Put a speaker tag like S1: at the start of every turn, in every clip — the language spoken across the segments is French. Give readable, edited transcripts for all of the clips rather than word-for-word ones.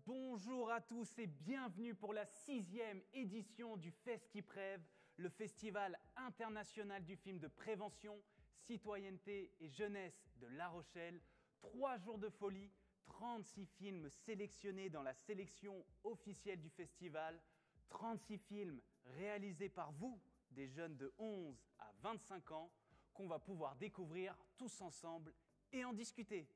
S1: Bonjour à tous et bienvenue pour la 6e édition du FestiPrev, le festival international du film de prévention, citoyenneté et jeunesse de La Rochelle. 3 jours de folie, 36 films sélectionnés dans la sélection officielle du festival, 36 films réalisés par vous, des jeunes de 11 à 25 ans, qu'on va pouvoir découvrir tous ensemble et en discuter.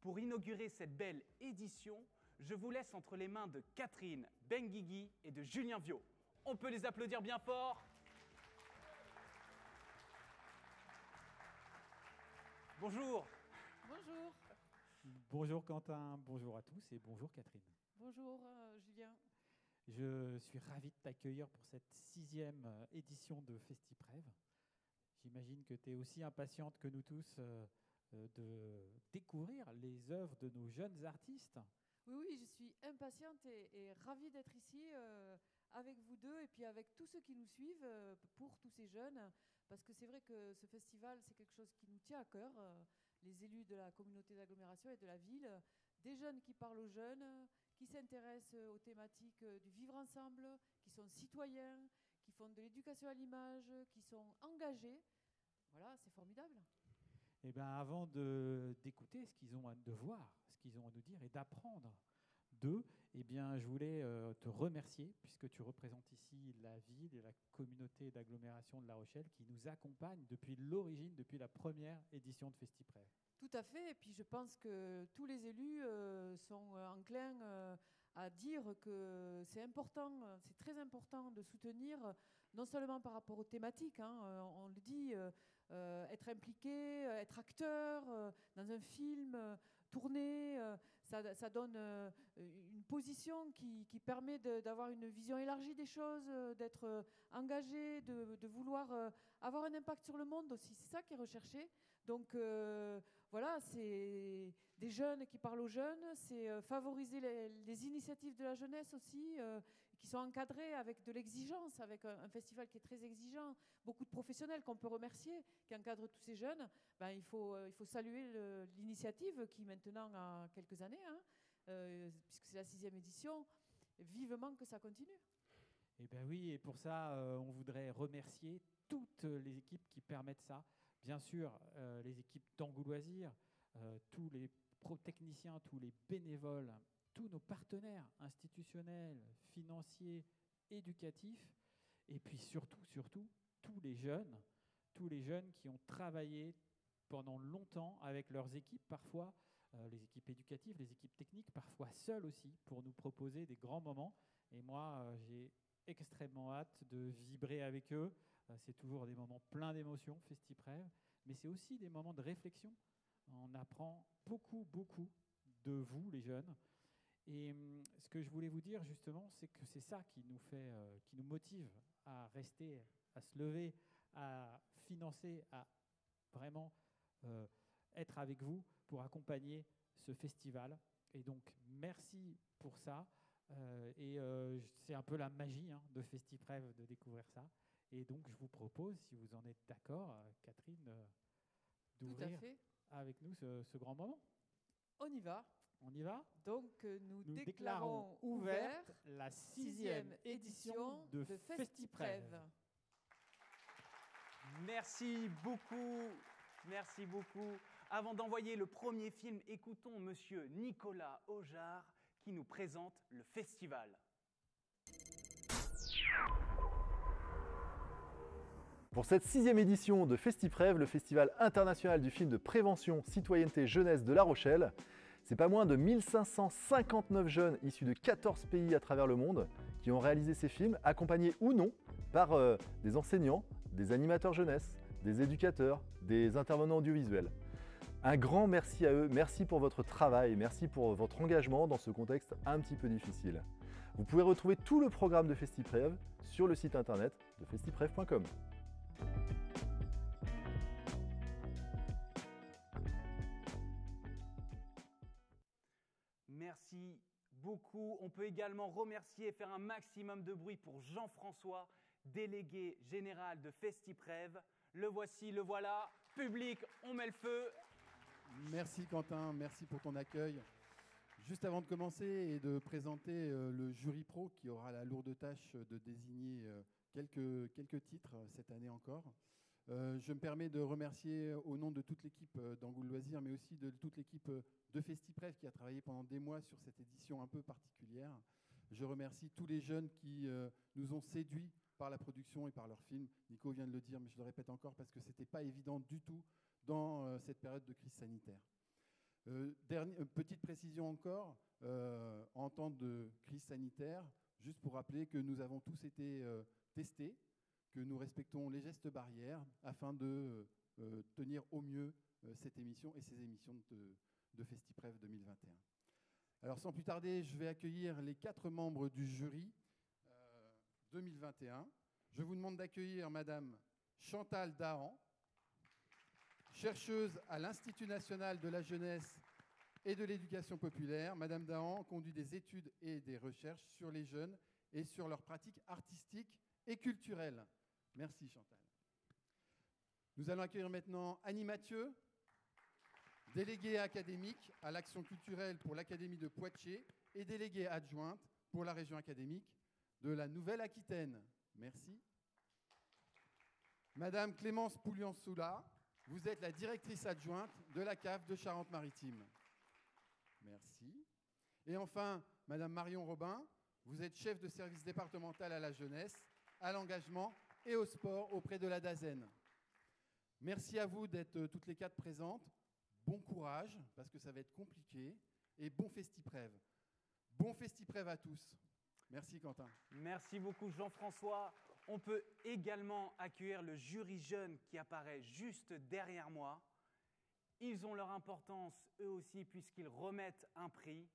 S1: Pour inaugurer cette belle édition, je vous laisse entre les mains de Catherine Benguigui et de Julien Viau. On peut les applaudir bien fort. Bonjour.
S2: Bonjour.
S3: Bonjour Quentin, bonjour à tous et bonjour Catherine.
S2: Bonjour Julien.
S3: Je suis ravi de t'accueillir pour cette 6e édition de FestiPrev. J'imagine que tu es aussi impatiente que nous tous de découvrir les œuvres de nos jeunes artistes.
S2: Oui, je suis impatiente et ravie d'être ici avec vous deux et puis avec tous ceux qui nous suivent pour tous ces jeunes. Parce que c'est vrai que ce festival, c'est quelque chose qui nous tient à cœur, les élus de la communauté d'agglomération et de la ville, des jeunes qui parlent aux jeunes, qui s'intéressent aux thématiques du vivre ensemble, qui sont citoyens, qui font de l'éducation à l'image, qui sont engagés. Voilà, c'est formidable.
S3: Eh bien, avant d'écouter ce qu'ils ont de voir, ce qu'ils ont à nous dire et d'apprendre d'eux, eh bien, je voulais te remercier puisque tu représentes ici la ville et la communauté d'agglomération de La Rochelle qui nous accompagne depuis l'origine, depuis la première édition de FestiPrev.
S2: Tout à fait. Et puis, je pense que tous les élus sont enclins à dire que c'est important, c'est très important de soutenir, non seulement par rapport aux thématiques, on le dit, être impliqué, être acteur dans un film, tourner, ça donne une position qui permet d'avoir une vision élargie des choses, d'être engagé, de vouloir avoir un impact sur le monde aussi. C'est ça qui est recherché. Donc voilà, c'est des jeunes qui parlent aux jeunes, c'est favoriser les initiatives de la jeunesse aussi, qui sont encadrées avec de l'exigence, avec un festival qui est très exigeant, beaucoup de professionnels qu'on peut remercier, qui encadrent tous ces jeunes. Ben, il faut saluer l'initiative qui maintenant a quelques années, puisque c'est la 6e édition, vivement que ça continue.
S3: Eh bien oui, et pour ça, on voudrait remercier toutes les équipes qui permettent ça. Bien sûr, les équipes d'Angoulême Loisirs, tous les techniciens, tous les bénévoles, tous nos partenaires institutionnels, financiers, éducatifs, Et puis surtout, tous les jeunes qui ont travaillé pendant longtemps avec leurs équipes, parfois les équipes éducatives, les équipes techniques, parfois seules aussi, pour nous proposer des grands moments. Et moi, j'ai extrêmement hâte de vibrer avec eux. C'est toujours des moments pleins d'émotions, FestiPrev, mais c'est aussi des moments de réflexion. On apprend beaucoup de vous, les jeunes. Et ce que je voulais vous dire justement, c'est que c'est ça qui nous motive à rester, à se lever, à financer, à vraiment être avec vous pour accompagner ce festival. Et donc, merci pour ça. C'est un peu la magie de FestiPrev de découvrir ça. Et donc, je vous propose, si vous en êtes d'accord, Catherine, d'ouvrir avec nous ce grand moment.
S2: On y va.
S3: On y va?
S2: Donc, nous déclarons ouverte
S3: la 6e édition de FestiPrev.
S1: Merci beaucoup. Merci beaucoup. Avant d'envoyer le premier film, écoutons Monsieur Nicolas Aujar qui nous présente le festival.
S4: Pour cette 6e édition de FestiPrev, le Festival international du film de prévention, citoyenneté, jeunesse de La Rochelle, c'est pas moins de 1559 jeunes issus de 14 pays à travers le monde qui ont réalisé ces films, accompagnés ou non par des enseignants, des animateurs jeunesse, des éducateurs, des intervenants audiovisuels. Un grand merci à eux, merci pour votre travail, merci pour votre engagement dans ce contexte un petit peu difficile. Vous pouvez retrouver tout le programme de FestiPrev sur le site internet de festiprev.com.
S1: Merci beaucoup. On peut également remercier et faire un maximum de bruit pour Jean-François, délégué général de FestiPrev. Le voici, le voilà. Public, on met le feu.
S5: Merci Quentin, merci pour ton accueil. Juste avant de commencer et de présenter le jury pro qui aura la lourde tâche de désigner quelques titres cette année encore, je me permets de remercier au nom de toute l'équipe d'Angoul Loisirs, mais aussi de toute l'équipe de FestiPrev qui a travaillé pendant des mois sur cette édition un peu particulière. Je remercie tous les jeunes qui nous ont séduits par la production et par leurs films. Nico vient de le dire, mais je le répète encore parce que ce n'était pas évident du tout dans cette période de crise sanitaire. Petite précision encore, en temps de crise sanitaire, juste pour rappeler que nous avons tous été testés, que nous respectons les gestes barrières afin de tenir au mieux cette émission et ces émissions de FestiPrev 2021. Alors sans plus tarder, je vais accueillir les 4 membres du jury 2021. Je vous demande d'accueillir Madame Chantal Dahan, chercheuse à l'Institut national de la jeunesse et de l'éducation populaire. Madame Dahan conduit des études et des recherches sur les jeunes et sur leurs pratiques artistiques et culturelles. Merci Chantal. Nous allons accueillir maintenant Annie Mathieu, déléguée académique à l'action culturelle pour l'Académie de Poitiers et déléguée adjointe pour la région académique de la Nouvelle-Aquitaine. Merci. Madame Clémence Poulian-Soula, vous êtes la directrice adjointe de la CAF de Charente-Maritime. Merci. Et enfin, Madame Marion Robin, vous êtes chef de service départemental à la jeunesse, à l'engagement et au sport auprès de la DAZEN. Merci à vous d'être toutes les 4 présentes. Bon courage, parce que ça va être compliqué. Et bon FestiPrev. Bon FestiPrev à tous. Merci Quentin.
S1: Merci beaucoup Jean-François. On peut également accueillir le jury jeune qui apparaît juste derrière moi. Ils ont leur importance eux aussi puisqu'ils remettent un prix.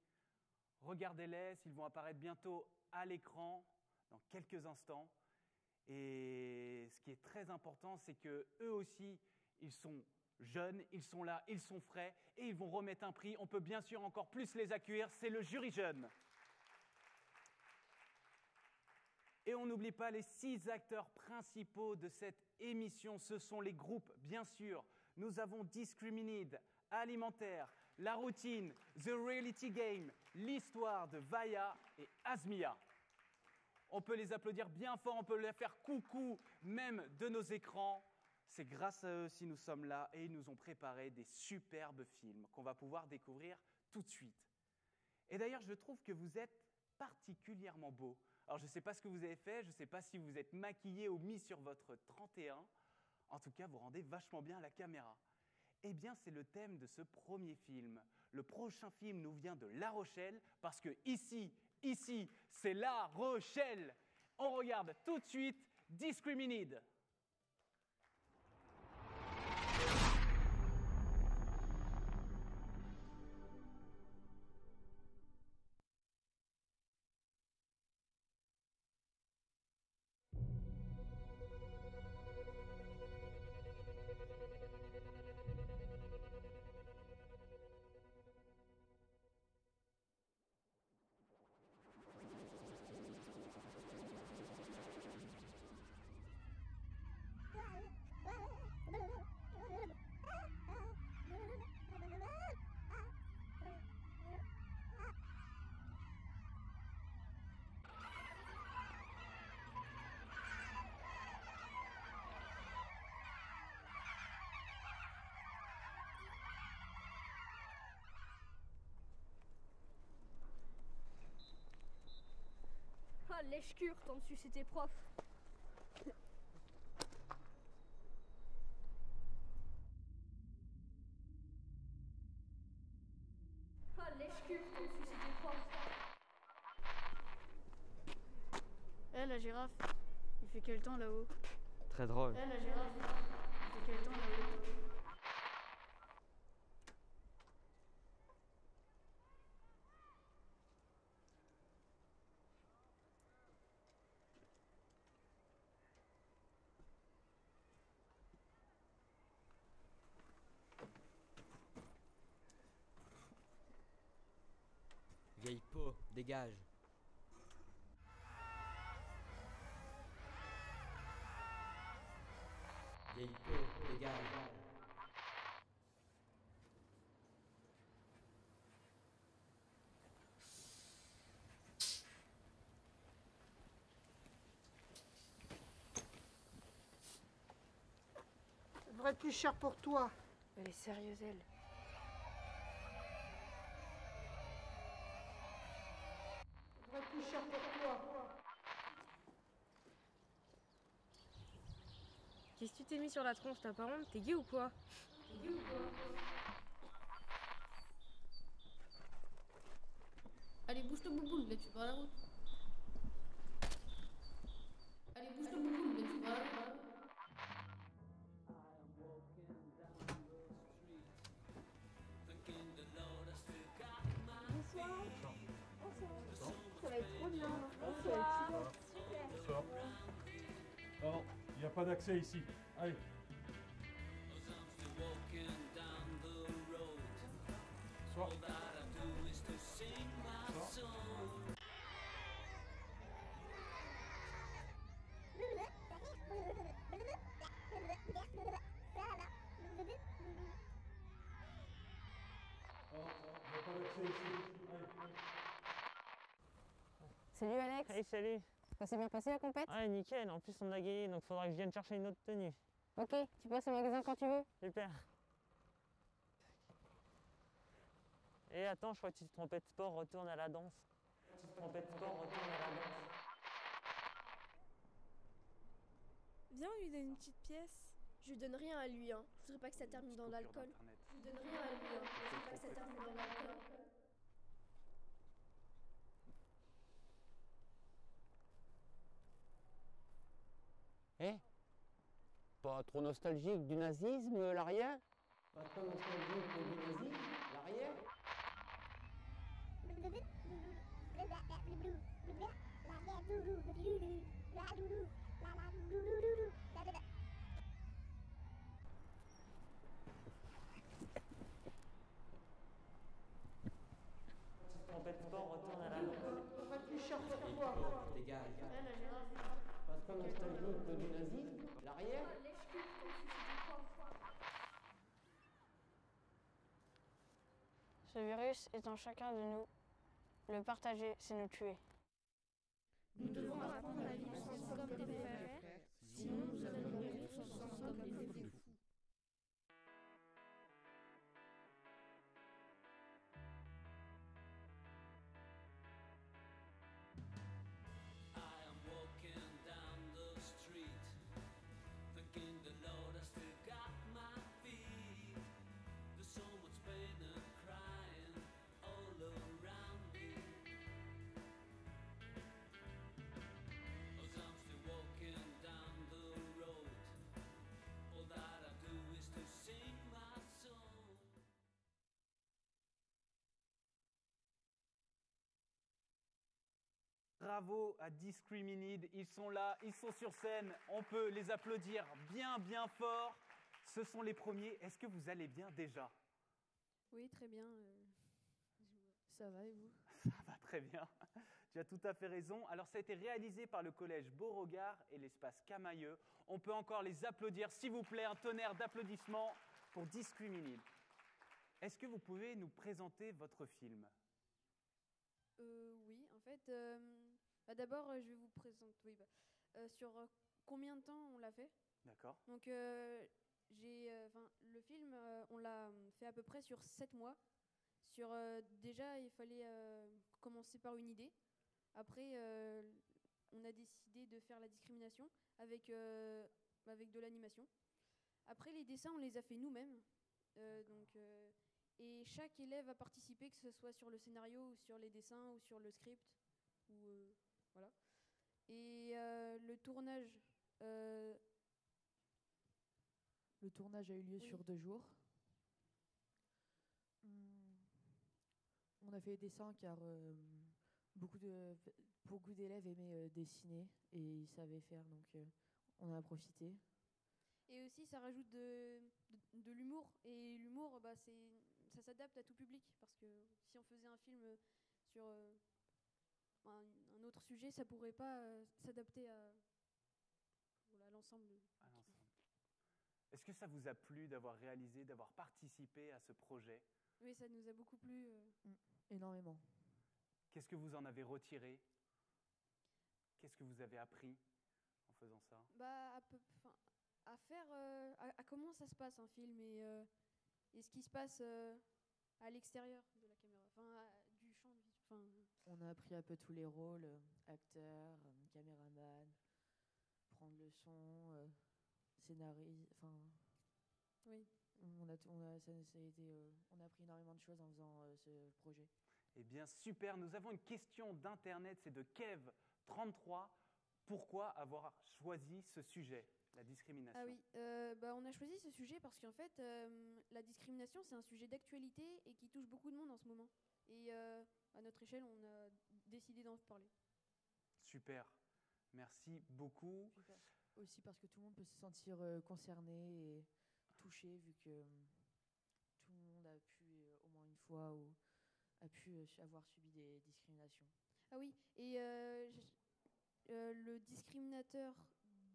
S1: Regardez-les, ils vont apparaître bientôt à l'écran dans quelques instants. Et ce qui est très important, c'est que eux aussi, ils sont jeunes, ils sont là, ils sont frais et ils vont remettre un prix. On peut bien sûr encore plus les accueillir, c'est le jury jeune. Et on n'oublie pas les 6 acteurs principaux de cette émission. Ce sont les groupes, bien sûr. Nous avons Discriminate, Alimentaire, La Routine, The Reality Game, l'histoire de Vaya et Asmia. On peut les applaudir bien fort, on peut les faire coucou, même de nos écrans. C'est grâce à eux si nous sommes là et ils nous ont préparé des superbes films qu'on va pouvoir découvrir tout de suite. Et d'ailleurs, je trouve que vous êtes particulièrement beaux Alors je ne sais pas ce que vous avez fait, je ne sais pas si vous êtes maquillé ou mis sur votre 31. En tout cas, vous rendez vachement bien à la caméra. Eh bien, c'est le thème de ce premier film. Le prochain film nous vient de La Rochelle, parce que ici, c'est La Rochelle. On regarde tout de suite Discriminid.
S6: Ah, lèche-cure, t'en dessus, c'était prof. Ah, lèche-cure, t'en dessus, c'était prof.
S7: Eh, la girafe, il fait quel temps là-haut?
S8: Très drôle.
S7: Eh, la girafe, il fait quel temps là-haut?
S8: Vieille peau, dégage. Vieille peau, dégage.
S9: Ça devrait être plus cher pour toi.
S7: Elle est sérieuse, elle.
S9: Ça devrait être plus cher pour toi.
S7: Qu'est-ce que tu t'es mis sur la tronche, t'as pas honte? T'es gay ou quoi?
S10: Allez, bouge ton bouboule, là tu vas à la route. Allez, bouge ton bouboule, là tu vas à la route.
S6: Ça va être trop bien. Bonsoir. Super.
S11: Alors, il n'y a pas d'accès ici. Allez. Soir.
S12: Salut Alex.
S8: Hey, salut.
S12: Ça s'est bien passé la compète?
S8: Ouais, nickel. En plus, on a gagné, donc faudra que je vienne chercher une autre tenue.
S12: Ok, tu passes au magasin quand tu veux.
S8: Super. Et attends, je crois que tu te trompais de sport, retourne à la danse. Tu te trompais de sport, retourne à la danse.
S6: Viens, on lui donne une petite pièce. Je lui donne rien à lui, hein. Je voudrais pas que ça termine dans l'alcool. Je lui donne rien à lui, hein. Je voudrais pas que ça termine dans l'alcool.
S8: Eh, pas trop nostalgique du nazisme, l'arrière? Pas trop nostalgique du nazisme, l'arrière? Trompette sport, retourne à la danse.
S9: Ça devrait être plus cher pour toi.
S8: Dégage.
S7: Eh, la girafe.
S8: Pas trop nostalgique du nazisme, l'arrière?
S6: Ah, lèche-cure, t'en dessus, c'était prof.
S7: Ce virus est en chacun de nous. Le partager, c'est nous tuer.
S6: Nous devons apprendre à vivre ensemble comme des frères. Sinon, nous allons mourir tous ensemble comme des fous.
S13: I
S1: Bravo à Discriminid, ils sont là, ils sont sur scène, on peut les applaudir bien bien fort. Ce sont les premiers, est-ce que vous allez bien déjà?
S6: Oui, très bien.
S2: Ça va et vous?
S1: Ça va très bien, tu as tout à fait raison. Alors ça a été réalisé par le collège Beauregard et l'espace Camailleux. On peut encore les applaudir, s'il vous plaît, un tonnerre d'applaudissements pour Discriminid. Est-ce que vous pouvez nous présenter votre film?
S6: Oui, en fait, d'abord, je vais vous présenter sur combien de temps on l'a fait.
S1: D'accord.
S6: Donc, le film, on l'a fait à peu près sur 7 mois. Déjà, il fallait commencer par une idée. Après, on a décidé de faire la discrimination avec de l'animation. Après, les dessins, on les a fait nous-mêmes. Et chaque élève a participé, que ce soit sur le scénario ou sur les dessins ou sur le script. Voilà. Et le tournage...
S2: Le tournage a eu lieu sur 2 jours. On a fait des dessins car beaucoup d'élèves aimaient dessiner et ils savaient faire, donc on en a profité.
S6: Et aussi, ça rajoute de l'humour. Et l'humour, ça s'adapte à tout public. Parce que si on faisait un film sur un autre sujet, ça pourrait pas s'adapter à l'ensemble.
S1: Est-ce que ça vous a plu d'avoir réalisé, d'avoir participé à ce projet?
S6: Oui, ça nous a beaucoup plu.
S2: Énormément.
S1: Qu'est-ce que vous en avez retiré? Qu'est-ce que vous avez appris en faisant ça?
S6: À comment ça se passe un film et ce qui se passe à l'extérieur de la caméra, du champ de vie.
S2: On a appris un peu tous les rôles, acteur, caméraman, prendre le son, scénariste,
S6: oui.
S2: On a appris énormément de choses en faisant ce projet.
S1: Eh bien, super. Nous avons une question d'Internet, c'est de Kev33. Pourquoi avoir choisi ce sujet, la discrimination?
S6: Ah oui, on a choisi ce sujet parce qu'en fait, la discrimination, c'est un sujet d'actualité et qui touche beaucoup de monde en ce moment. Et à notre échelle, on a décidé d'en parler.
S1: Super. Merci beaucoup.
S2: Super. Aussi parce que tout le monde peut se sentir concerné et touché, vu que tout le monde a pu, au moins une fois, ou a pu avoir subi des discriminations.
S6: Ah oui, et le discriminateur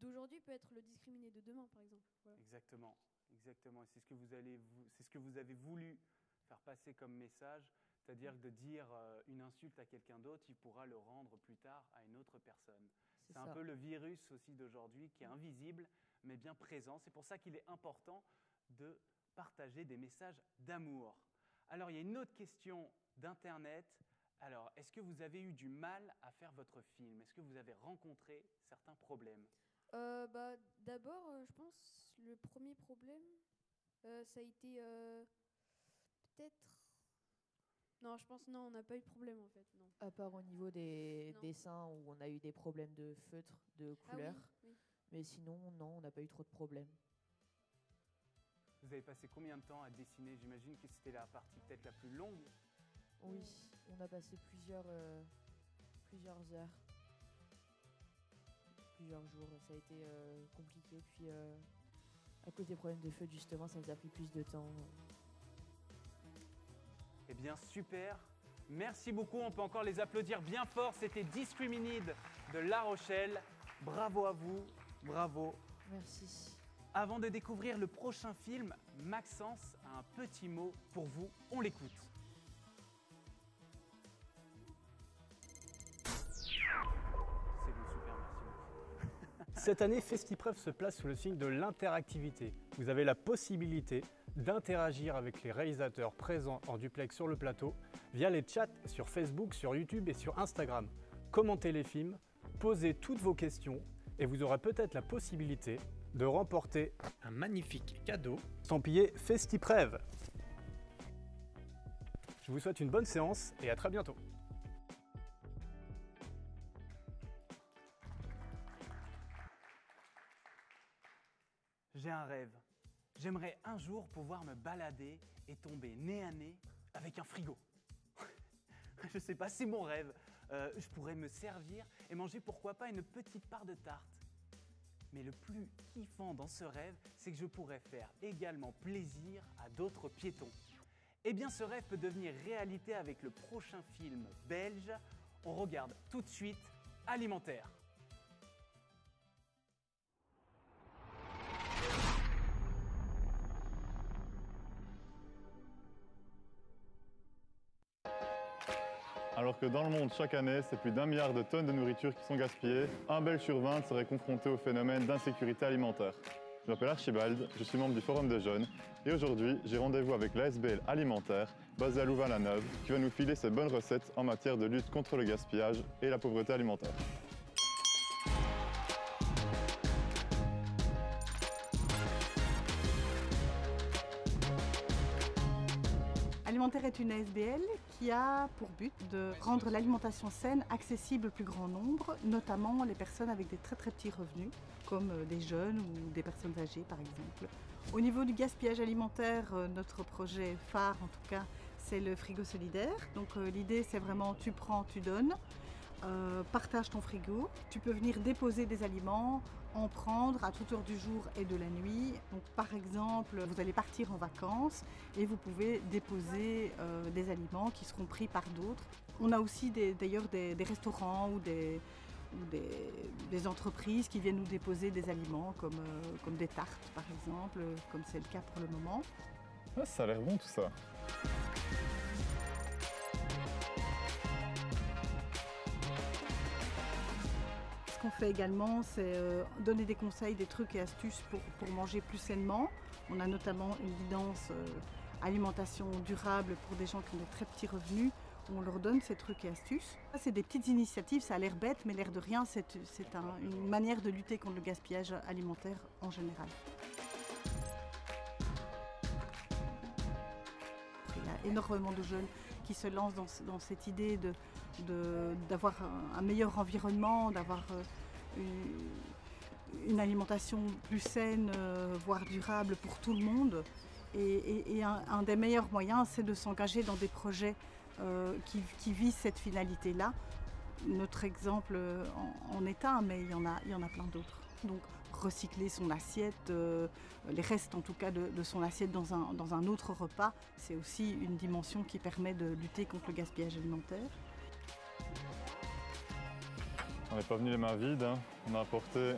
S6: d'aujourd'hui peut être le discriminé de demain, par exemple. Voilà.
S1: Exactement, exactement. Et c'est ce que vous avez voulu faire passer comme message, c'est-à-dire que de dire une insulte à quelqu'un d'autre, il pourra le rendre plus tard à une autre personne. C'est un peu le virus aussi d'aujourd'hui qui est invisible, mais bien présent. C'est pour ça qu'il est important de partager des messages d'amour. Alors, il y a une autre question d'Internet. Alors, est-ce que vous avez eu du mal à faire votre film? Est-ce que vous avez rencontré certains problèmes?
S6: D'abord, je pense, le premier problème, ça a été peut-être... Non, je pense non, on n'a pas eu de problème en fait. Non.
S2: À part au niveau des dessins où on a eu des problèmes de feutre, de couleur.
S6: Ah oui, oui.
S2: Mais sinon, non, on n'a pas eu trop de problèmes.
S1: Vous avez passé combien de temps à dessiner? J'imagine que c'était la partie peut-être la plus longue.
S2: Oui, on a passé plusieurs heures, plusieurs jours. Ça a été compliqué. Puis à cause des problèmes de feutre, justement, ça nous a pris plus de temps.
S1: Eh bien, super. Merci beaucoup. On peut encore les applaudir bien fort. C'était Discriminid de La Rochelle. Bravo à vous. Bravo.
S2: Merci.
S1: Avant de découvrir le prochain film, Maxence a un petit mot pour vous. On l'écoute. C'est bon, super, merci.
S13: Cette année, FestiPrev se place sous le signe de l'interactivité. Vous avez la possibilité d'interagir avec les réalisateurs présents en duplex sur le plateau via les chats sur Facebook, sur YouTube et sur Instagram. Commentez les films, posez toutes vos questions et vous aurez peut-être la possibilité de remporter un magnifique cadeau estampillé FestiPrev. Je vous souhaite une bonne séance et à très bientôt.
S1: J'ai un rêve. J'aimerais un jour pouvoir me balader et tomber nez à nez avec un frigo. Je sais pas, c'est mon rêve. je pourrais me servir et manger pourquoi pas une petite part de tarte. Mais le plus kiffant dans ce rêve, c'est que je pourrais faire également plaisir à d'autres piétons. Eh bien, ce rêve peut devenir réalité avec le prochain film belge. On regarde tout de suite Alimentaire.
S14: Alors que dans le monde, chaque année, c'est plus d'1 milliard de tonnes de nourriture qui sont gaspillées, un Belge sur 20 serait confronté au phénomène d'insécurité alimentaire. Je m'appelle Archibald, je suis membre du Forum des Jeunes et aujourd'hui, j'ai rendez-vous avec l'ASBL Alimentaire, basée à Louvain-la-Neuve, qui va nous filer ses bonnes recettes en matière de lutte contre le gaspillage et la pauvreté alimentaire.
S15: Alimentaire est une ASBL qui a pour but de rendre l'alimentation saine accessible au plus grand nombre, notamment les personnes avec des très petits revenus, comme des jeunes ou des personnes âgées par exemple. Au niveau du gaspillage alimentaire, notre projet phare en tout cas, c'est le frigo solidaire. Donc l'idée c'est vraiment tu prends, tu donnes, partage ton frigo. Tu peux venir déposer des aliments, en prendre à toute heure du jour et de la nuit. Donc, par exemple, vous allez partir en vacances et vous pouvez déposer des aliments qui seront pris par d'autres. On a aussi d'ailleurs des restaurants ou des entreprises qui viennent nous déposer des aliments comme des tartes par exemple, comme c'est le cas pour le moment.
S14: Ah, ça a l'air bon tout ça.
S15: Ce qu'on fait également, c'est donner des conseils, des trucs et astuces pour manger plus sainement. On a notamment une guidance alimentation durable pour des gens qui ont des très petits revenus, où on leur donne ces trucs et astuces. C'est des petites initiatives, ça a l'air bête, mais l'air de rien, c'est une manière de lutter contre le gaspillage alimentaire en général. Il y a énormément de jeunes qui se lancent dans cette idée d'avoir un meilleur environnement, d'avoir une alimentation plus saine, voire durable pour tout le monde. Et un des meilleurs moyens, c'est de s'engager dans des projets qui visent cette finalité-là. Notre exemple en est un, mais il y en a plein d'autres. Donc recycler son assiette, les restes en tout cas de son assiette dans un autre repas, c'est aussi une dimension qui permet de lutter contre le gaspillage alimentaire.
S14: On n'est pas venu les mains vides, hein. On a apporté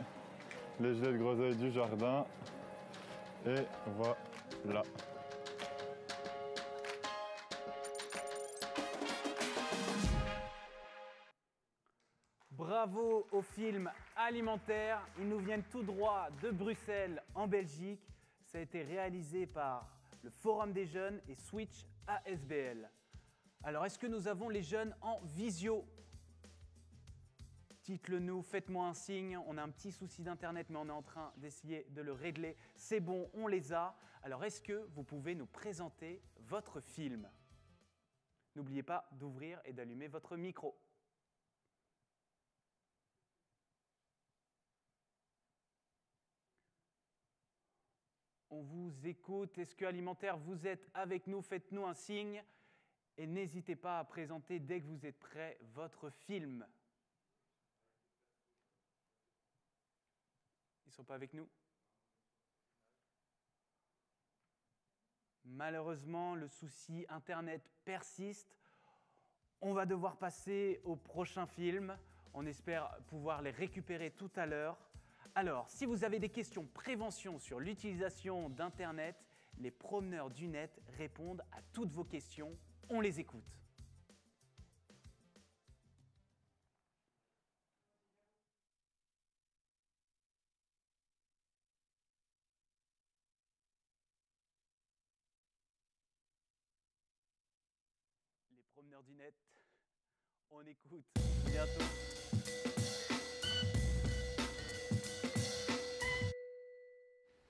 S14: les gelées de groseille du jardin et voilà.
S1: Bravo au film Alimentaire. Ils nous viennent tout droit de Bruxelles en Belgique. Ça a été réalisé par le Forum des Jeunes et Switch ASBL. Alors, est-ce que nous avons les jeunes en visio ? Dites-le nous, faites-moi un signe. On a un petit souci d'internet, mais on est en train d'essayer de le régler. C'est bon, on les a. Alors, est-ce que vous pouvez nous présenter votre film ? N'oubliez pas d'ouvrir et d'allumer votre micro. On vous écoute. Est-ce que Alimentaire, vous êtes avec nous? Faites-nous un signe. Et n'hésitez pas à présenter, dès que vous êtes prêts, votre film. Ils ne sont pas avec nous? Malheureusement, le souci Internet persiste. On va devoir passer au prochain film. On espère pouvoir les récupérer tout à l'heure. Alors, si vous avez des questions prévention sur l'utilisation d'Internet, les promeneurs du net répondent à toutes vos questions. On les écoute. Les promeneurs du net, on écoute bientôt.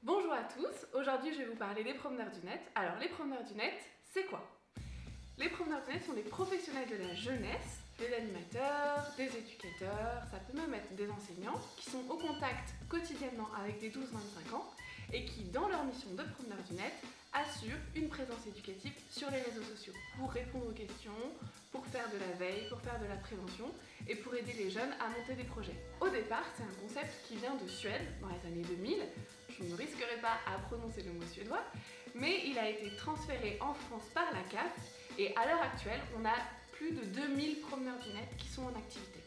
S16: Bonjour à tous, aujourd'hui je vais vous parler des promeneurs du net. Alors les promeneurs du net, c'est quoi? Les promeneurs du net sont des professionnels de la jeunesse des animateurs, des éducateurs, ça peut même être des enseignants qui sont au contact quotidiennement avec des 12-25 ans et qui, dans leur mission de promeneurs du net, assurent une présence éducative sur les réseaux sociaux pour répondre aux questions, pour faire de la veille, pour faire de la prévention et pour aider les jeunes à monter des projets. Au départ, c'est un concept qui vient de Suède dans les années 2000. Je ne risquerai pas à prononcer le mot suédois, mais il a été transféré en France par la CAF et à l'heure actuelle, on a plus de 2000 promeneurs du net qui sont en activité.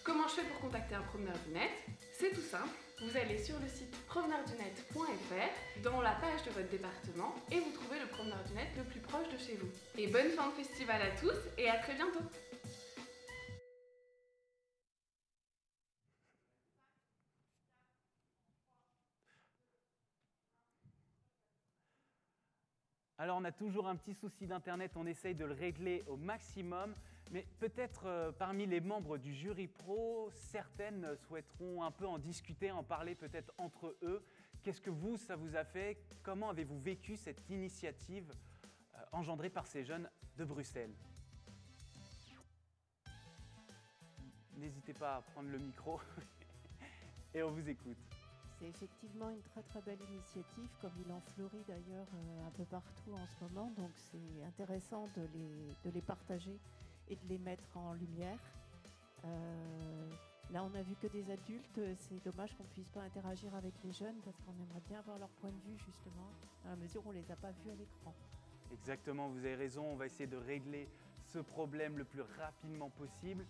S16: Comment je fais pour contacter un promeneur du net? C'est tout simple, vous allez sur le site promeneurdunet.fr, dans la page de votre département, et vous trouvez le promeneur du net le plus proche de chez vous. Et bonne fin de festival à tous, et à très bientôt!
S1: Alors on a toujours un petit souci d'internet, on essaye de le régler au maximum, mais peut-être parmi les membres du jury pro, certaines souhaiteront un peu en discuter, en parler peut-être entre eux. Qu'est-ce que vous, ça vous a fait? Comment avez-vous vécu cette initiative engendrée par ces jeunes de Bruxelles? N'hésitez pas à prendre le micro et on vous écoute.
S17: C'est effectivement une très très belle initiative, comme il en fleurit d'ailleurs un peu partout en ce moment, donc c'est intéressant de les partager et de les mettre en lumière. Là on a vu que des adultes, c'est dommage qu'on ne puisse pas interagir avec les jeunes parce qu'on aimerait bien avoir leur point de vue justement, à la mesure où on ne les a pas vus à l'écran.
S1: Exactement, vous avez raison, on va essayer de régler ce problème le plus rapidement possible.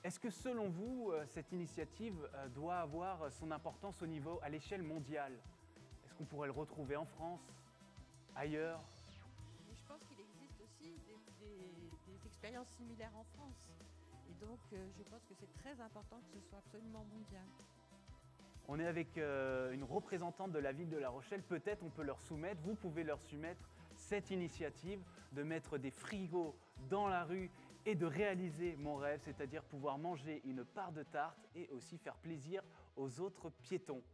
S1: Est-ce que selon vous, cette initiative doit avoir son importance à l'échelle mondiale? Est-ce qu'on pourrait le retrouver en France, ailleurs?
S17: Et je pense qu'il existe aussi des expériences similaires en France. Et donc je pense que c'est très important que ce soit absolument mondial.
S1: On est avec une représentante de la ville de La Rochelle, peut-être on peut leur soumettre, vous pouvez leur soumettre cette initiative de mettre des frigos dans la rue et de réaliser mon rêve, c'est-à-dire pouvoir manger une part de tarte et aussi faire plaisir aux autres piétons.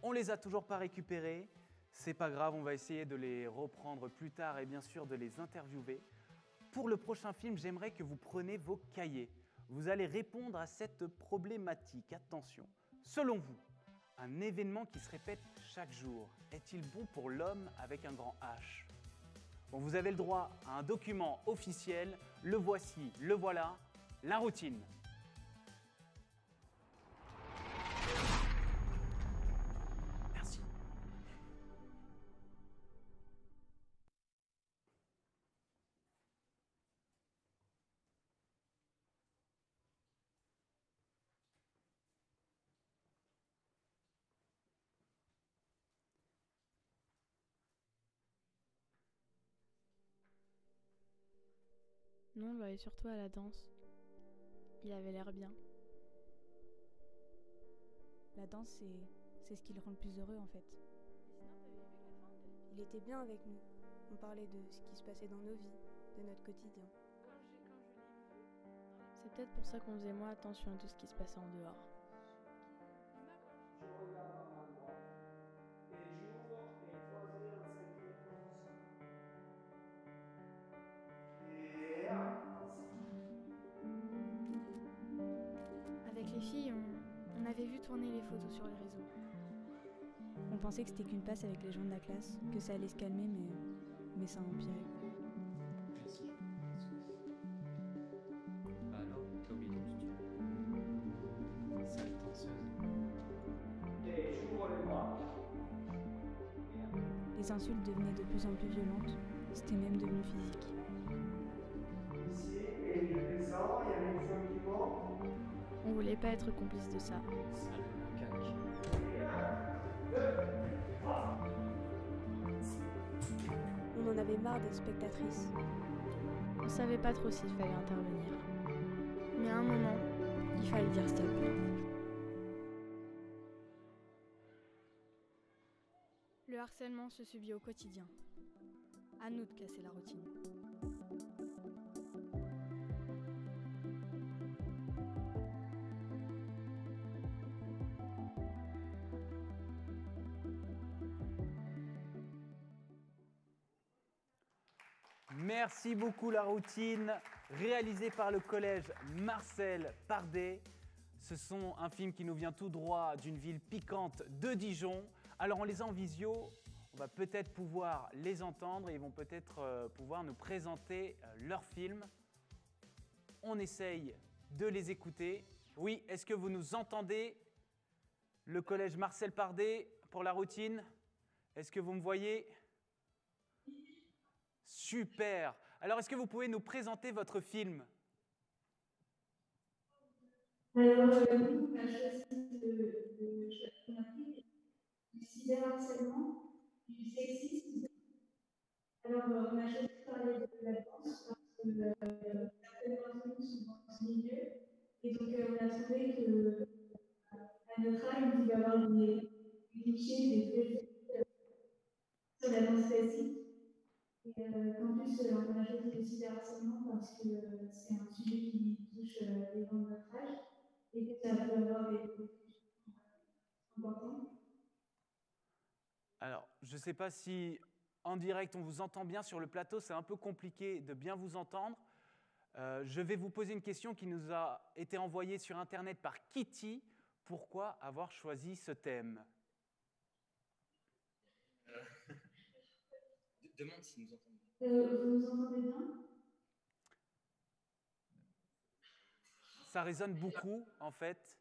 S1: On les a toujours pas récupérés, c'est pas grave, on va essayer de les reprendre plus tard et bien sûr de les interviewer. Pour le prochain film, j'aimerais que vous preniez vos cahiers. Vous allez répondre à cette problématique. Attention, selon vous, un événement qui se répète chaque jour, est-il bon pour l'homme avec un grand H? Bon, vous avez le droit à un document officiel, le voici, le voilà, la routine. Merci.
S7: Non, bah, et surtout à la danse. Il avait l'air bien.
S18: La danse, c'est ce qui le rend le plus heureux en fait. Il était bien avec nous. On parlait de ce qui se passait dans nos vies, de notre quotidien.
S7: C'est peut-être pour ça qu'on faisait moins attention à tout ce qui se passait en dehors.
S18: Avec les filles, on avait vu tourner les photos sur les réseaux. On pensait que c'était qu'une passe avec les gens de la classe, que ça allait se calmer, mais ça a empiré.
S19: Merci. Bah alors, t'as oublié ton tutu. Sale danseuse.
S9: Et j'ouvre les bras.
S18: Les insultes devenaient de plus en plus violentes, c'était même devenu physique.
S9: Ici, et il y avait ça, il y avait une femme qui mord.
S7: On voulait pas être complice de ça.
S19: Sale macaque.
S18: On en avait marre d'être spectatrices.
S7: On savait pas trop s'il fallait intervenir. Mais à un moment, il fallait dire stop. Le harcèlement se subit au quotidien. À nous de casser la routine.
S1: Merci beaucoup la routine. réalisé par le collège Marcel Pardet. Ce sont un film qui nous vient tout droit d'une ville piquante de Dijon. Alors on les a en visio, on va peut-être pouvoir les entendre et ils vont peut-être pouvoir nous présenter leur film. On essaye de les écouter. Oui, est-ce que vous nous entendez? Le collège Marcel Pardet pour la routine. Est-ce que vous me voyez? Super. Alors, est-ce que vous pouvez nous présenter votre film?
S20: Alors, nous, on a choisi de thématique du cyberharcèlement, du sexisme. Alors, on a choisi de parler de la danse parce que certaines personnes sont dans ce milieu. Et donc, on a trouvé que à notre âge, il pouvait y avoir des clichés, des préjugés sur la danse classique. Et qu'en plus, on a choisi le cyberharcèlement parce que c'est un sujet qui touche les gens de notre âge et que ça peut avoir des répercussions importantes.
S1: Alors, je ne sais pas si en direct on vous entend bien sur le plateau, c'est un peu compliqué de bien vous entendre. Je vais vous poser une question qui nous a été envoyée sur Internet par Kitty. Pourquoi avoir choisi ce thème?
S19: Demande si nous entendons.
S20: Vous nous entendez bien?
S1: Ça résonne beaucoup, en fait.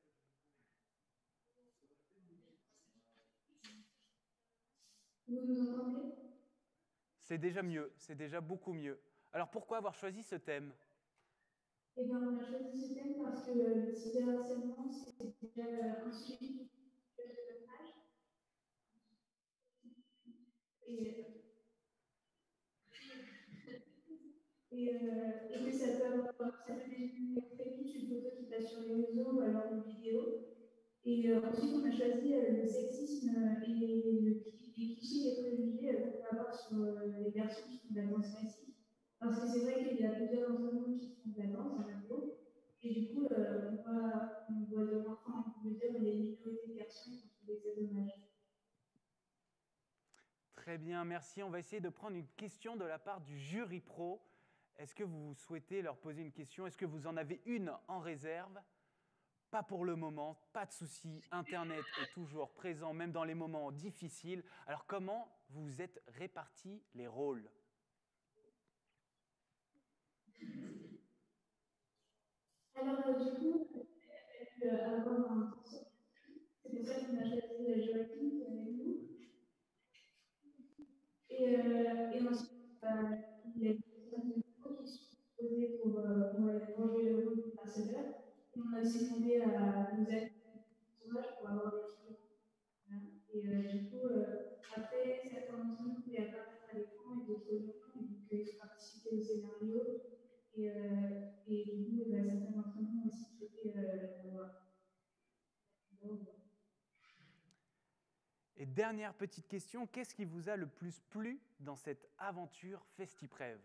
S20: Vous nous entendez?
S1: C'est déjà mieux, c'est déjà beaucoup mieux. Alors pourquoi avoir choisi ce thème?
S20: Eh bien, on a choisi ce thème parce que le cyberharcèlement, c'est déjà un sujet qui touche notre âge. Et que ça peut dégénérer très vite une photo qui passe sur les réseaux ou alors une vidéo. Et ensuite, on a choisi le sexisme et les clichés et préjugés qu'on peut avoir sur les personnes qui font de la danse classique. Parce que c'est vrai qu'il y a plusieurs d'entre nous qui font de la danse en avion. Et du coup, on voit de moins en moins dire les minorités de personnes qui ont trouvé ça dommage.
S1: Très bien, merci. On va essayer de prendre une question de la part du jury pro. Est-ce que vous souhaitez leur poser une question? Est-ce que vous en avez une en réserve? Pas pour le moment, pas de souci. Internet est toujours présent, même dans les moments difficiles. Alors, comment vous êtes répartis les rôles?
S20: Alors, du coup, avoir un temps, c'est pour ça qu'on a choisi Joachim qui est avec nous. Et ensuite, il y a des personnes de micro qui sont posées pour jouer le rôle du personnage. On a aussi demandé à nos amis pour avoir des films. Et du coup, après, certains d'entre nous pouvaient apparaître à l'écran et d'autres non. Donc, ils participaient au scénario. Et du coup, certains d'entre nous ont aussi souhaité l'avoir.
S1: Et dernière petite question, qu'est-ce qui vous a le plus plu dans cette aventure FestiPrev?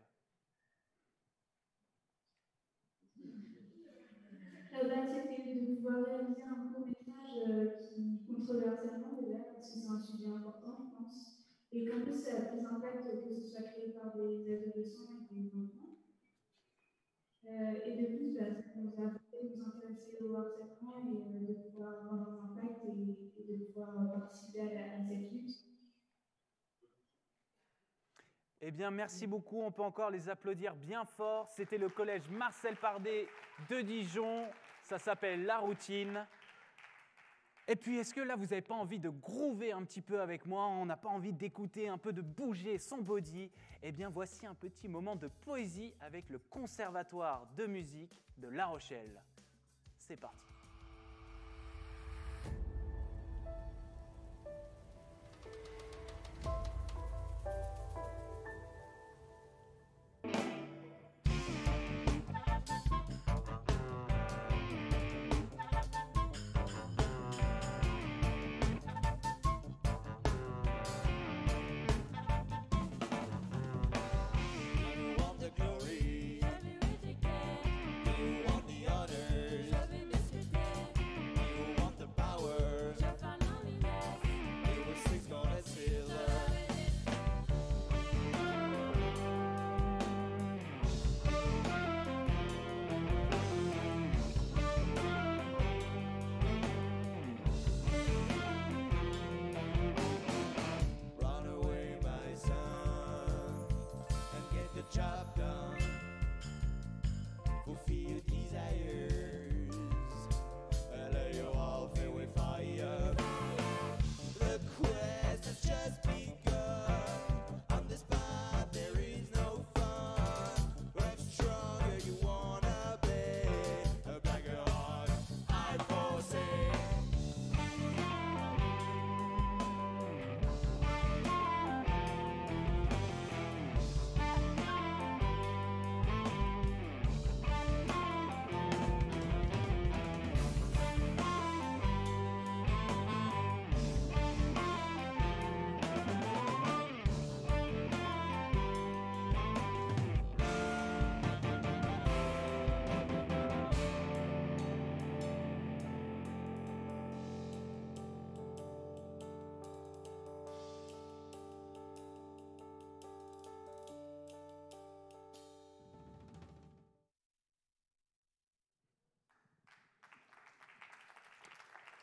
S20: C'était de pouvoir réaliser un court métrage contre le harcèlement déjà, parce que c'est un sujet important, je pense. Et qu'en plus, ça a plus d'impact que ce soit créé par des adolescents et des enfants. Et de plus, ça nous a fait nous intéresser au harcèlement et de pouvoir avoir un impact et de pouvoir participer à cette lutte.
S1: Eh bien, merci beaucoup. On peut encore les applaudir bien fort. C'était le collège Marcel Pardet de Dijon. Ça s'appelle La Routine. Et puis, est-ce que là, vous n'avez pas envie de groover un petit peu avec moi? On n'a pas envie d'écouter un peu, de bouger son body? Eh bien, voici un petit moment de poésie avec le Conservatoire de musique de La Rochelle. C'est parti.
S21: Do you want the honors?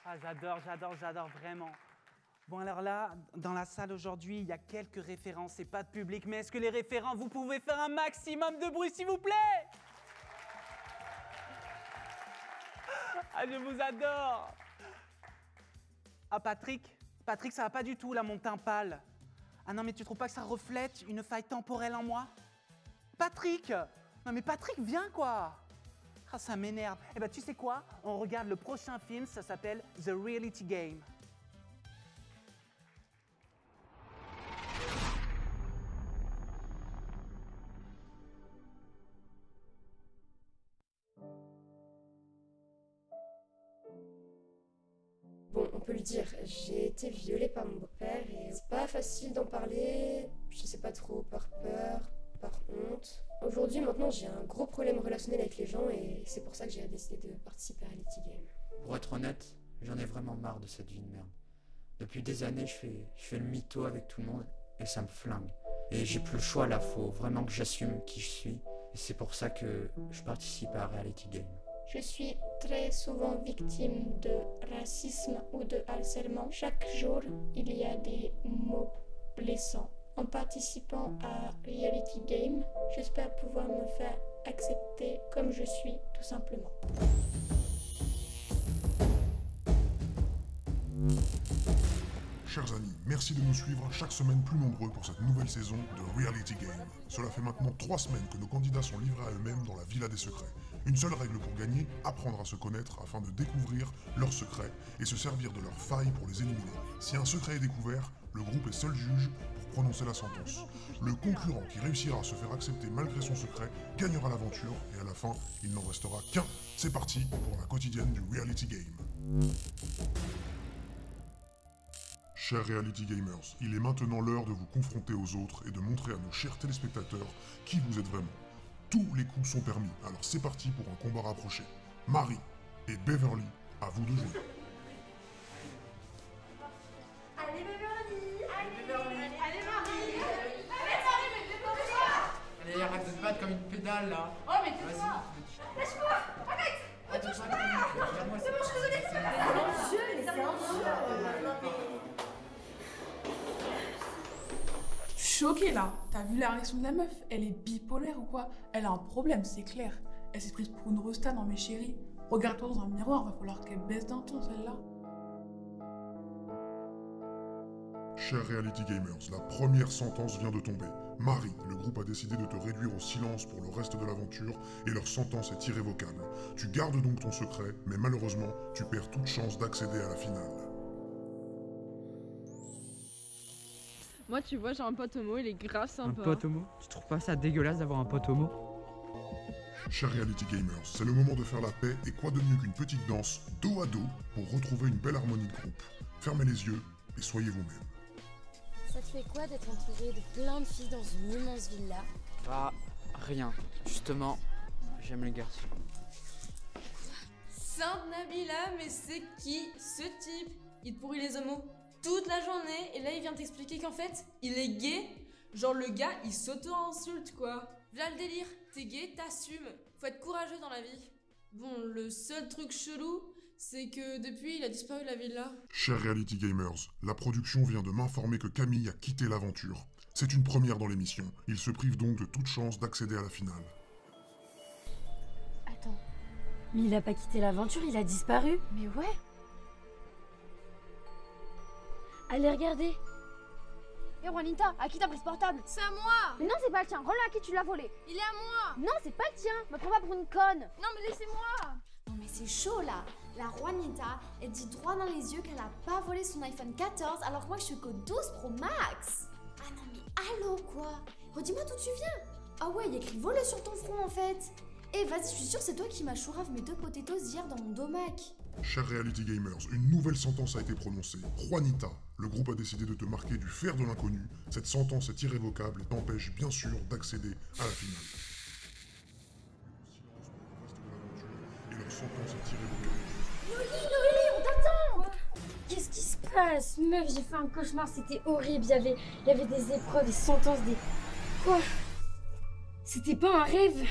S1: Ah, j'adore vraiment. Bon, alors là, dans la salle aujourd'hui, il y a quelques références et pas de public, mais est-ce que les référents, vous pouvez faire un maximum de bruit, s'il vous plaît? Ah, je vous adore. Ah, Patrick, ça va pas du tout, là, mon teint pâle. Ah non, mais tu trouves pas que ça reflète une faille temporelle en moi? Patrick! Non, mais Patrick, viens, quoi! Ah, ça m'énerve. Eh ben, tu sais quoi? On regarde le prochain film, ça s'appelle The Reality Game.
S21: Bon, on peut le dire, j'ai été violée par mon beau-père et c'est pas facile d'en parler, je sais pas trop, par peur, par honte. Aujourd'hui, maintenant, j'ai un gros problème relationnel avec les gens et c'est pour ça que j'ai décidé de participer à Reality Game.
S19: Pour être honnête, j'en ai vraiment marre de cette vie de merde. Depuis des années, je fais le mytho avec tout le monde et ça me flingue. Et j'ai plus le choix là, faut vraiment que j'assume qui je suis. Et c'est pour ça que je participe à Reality Game.
S22: Je suis très souvent victime de racisme ou de harcèlement. Chaque jour, il y a des mots blessants. En participant à Reality Game, j'espère pouvoir me faire accepter comme je suis, tout simplement.
S23: Chers amis, merci de nous suivre chaque semaine plus nombreux pour cette nouvelle saison de Reality Game. Cela fait maintenant 3 semaines que nos candidats sont livrés à eux-mêmes dans la Villa des Secrets. Une seule règle pour gagner, apprendre à se connaître afin de découvrir leurs secrets et se servir de leurs failles pour les éliminer. Si un secret est découvert, le groupe est seul juge pour prononcer la sentence. Le concurrent qui réussira à se faire accepter malgré son secret gagnera l'aventure et à la fin, il n'en restera qu'un. C'est parti pour la quotidienne du Reality Game. Chers Reality Gamers, il est maintenant l'heure de vous confronter aux autres et de montrer à nos chers téléspectateurs qui vous êtes vraiment. Tous les coups sont permis, alors c'est parti pour un combat rapproché. Marie et Beverly, à vous de jouer.
S10: Allez Beverly, allez Marie,
S24: Allez, arrête de te battre comme une pédale là.
S10: Oh mais tais-toi. Lâche-moi, arrête.
S24: Attends,
S10: c'est bon, je suis désolée. C'est un jeu, c'est un jeu.
S16: Choquée là, t'as vu la réaction de la meuf? Elle est bipolaire ou quoi? Elle a un problème, c'est clair. Elle s'est prise pour une rosta dans mes chéris. Regarde-toi dans un miroir, va falloir qu'elle baisse d'un ton celle-là.
S23: Chers Reality Gamers, la première sentence vient de tomber. Marie, le groupe a décidé de te réduire au silence pour le reste de l'aventure et leur sentence est irrévocable. Tu gardes donc ton secret, mais malheureusement, tu perds toute chance d'accéder à la finale.
S25: Moi, tu vois, j'ai un pote homo, il est grave sympa.
S26: Un pote homo? Tu trouves pas ça dégueulasse d'avoir un pote homo?
S23: Chers Reality Gamers, c'est le moment de faire la paix et quoi de mieux qu'une petite danse dos à dos pour retrouver une belle harmonie de groupe. Fermez les yeux et soyez vous-même.
S12: Ça te fait quoi d'être entouré de plein de filles dans une immense villa?
S26: Bah, rien. Justement, j'aime les garçons.
S27: Sainte Nabila, mais c'est qui ce type? Il te pourrit les homos toute la journée et là il vient t'expliquer qu'en fait il est gay. Genre le gars il s'auto-insulte quoi. Voilà le délire, t'es gay, t'assumes. Faut être courageux dans la vie. Bon, le seul truc chelou, c'est que depuis il a disparu de la villa.
S23: Chers Reality Gamers, la production vient de m'informer que Camille a quitté l'aventure. C'est une première dans l'émission. Il se prive donc de toute chance d'accéder à la finale.
S12: Attends, mais il a pas quitté l'aventure, il a disparu?
S7: Mais ouais.
S12: Allez, regardez.
S7: Hé Juanita, à qui t'as pris ce portable?
S10: C'est à moi.
S7: Mais non, c'est pas le tien. Rends-le à qui tu l'as volé.
S10: Il est à moi.
S7: Non, c'est pas le tien. Me prends pas pour une conne.
S10: Non mais laissez-moi.
S28: Non mais c'est chaud là. La Juanita, elle dit droit dans les yeux qu'elle a pas volé son iPhone 14 alors que moi je suis qu'au 12 Pro Max. Ah non mais allô quoi? Redis-moi d'où tu viens. Ah ouais, il y a écrit volé sur ton front en fait. Eh vas-y, je suis sûre c'est toi qui m'as chourave mes 2 potatoes hier dans mon domac.
S23: Chers Reality Gamers, une nouvelle sentence a été prononcée. Juanita, le groupe a décidé de te marquer du fer de l'inconnu. Cette sentence est irrévocable et t'empêche bien sûr d'accéder à la finale. Et leur sentence est irrévocable.
S12: Noélie, on t'attend! Qu'est-ce qui se passe? Meuf, j'ai fait un cauchemar, c'était horrible. Il y avait des épreuves, des sentences, des... Quoi? C'était pas un rêve?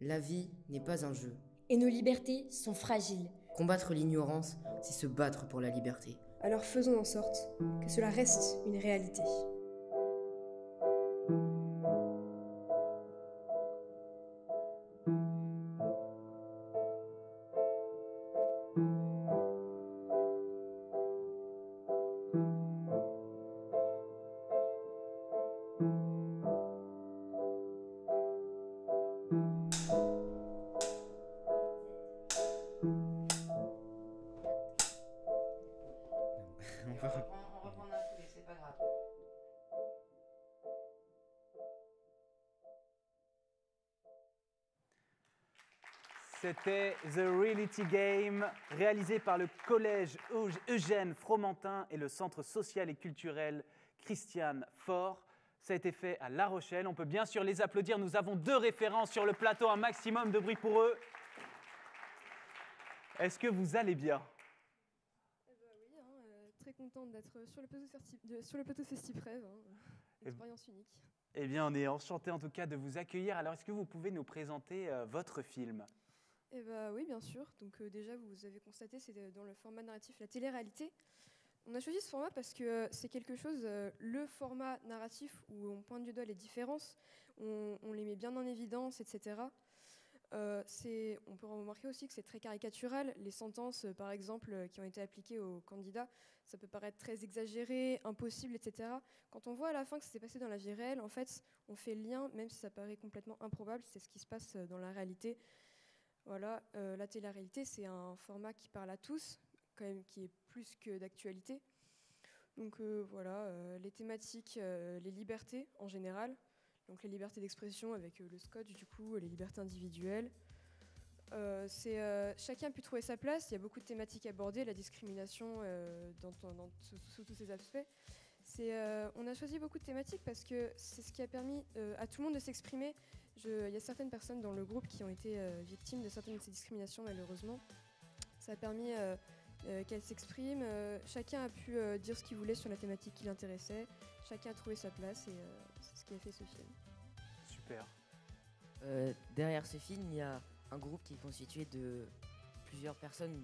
S19: La vie n'est pas un jeu.
S12: Et nos libertés sont fragiles.
S2: Combattre l'ignorance, c'est se battre pour la liberté.
S3: Alors faisons en sorte que cela reste une réalité.
S2: On reprend un poulet, c'est pas grave.
S1: C'était The Reality Game, réalisé par le collège Eugène Fromentin et le centre social et culturel Christiane Faure. Ça a été fait à La Rochelle. On peut bien sûr les applaudir. Nous avons 2 références sur le plateau, un maximum de bruit pour eux. Est-ce que vous allez bien ?
S4: Oui, très contente d'être sur le plateau FestiPrev, expérience unique.
S1: Eh bien, on est enchanté en tout cas de vous accueillir. Alors, est-ce que vous pouvez nous présenter votre film ?
S4: Oui, bien sûr. Donc déjà, vous avez constaté, c'est dans le format narratif, la télé-réalité. On a choisi ce format parce que c'est quelque chose, le format narratif où on pointe du doigt les différences, on les met bien en évidence, etc. On peut remarquer aussi que c'est très caricatural. Les sentences, par exemple, qui ont été appliquées aux candidats, ça peut paraître très exagéré, impossible, etc. Quand on voit à la fin que ça s'est passé dans la vie réelle, en fait, on fait le lien, même si ça paraît complètement improbable, c'est ce qui se passe dans la réalité. Voilà, la télé-réalité, c'est un format qui parle à tous, quand même, qui est plus que d'actualité. Donc voilà, les thématiques, les libertés en général, donc les libertés d'expression avec le scotch, du coup, les libertés individuelles. Chacun a pu trouver sa place, il y a beaucoup de thématiques abordées, la discrimination sous tous ses aspects. On a choisi beaucoup de thématiques parce que c'est ce qui a permis à tout le monde de s'exprimer. Il y a certaines personnes dans le groupe qui ont été victimes de certaines de ces discriminations, malheureusement. Ça a permis qu'elles s'expriment. Chacun a pu dire ce qu'il voulait sur la thématique qui l'intéressait. Chacun a trouvé sa place et c'est ce qui a fait ce film.
S1: Super.
S2: Derrière ce film, il y a un groupe qui est constitué de plusieurs personnes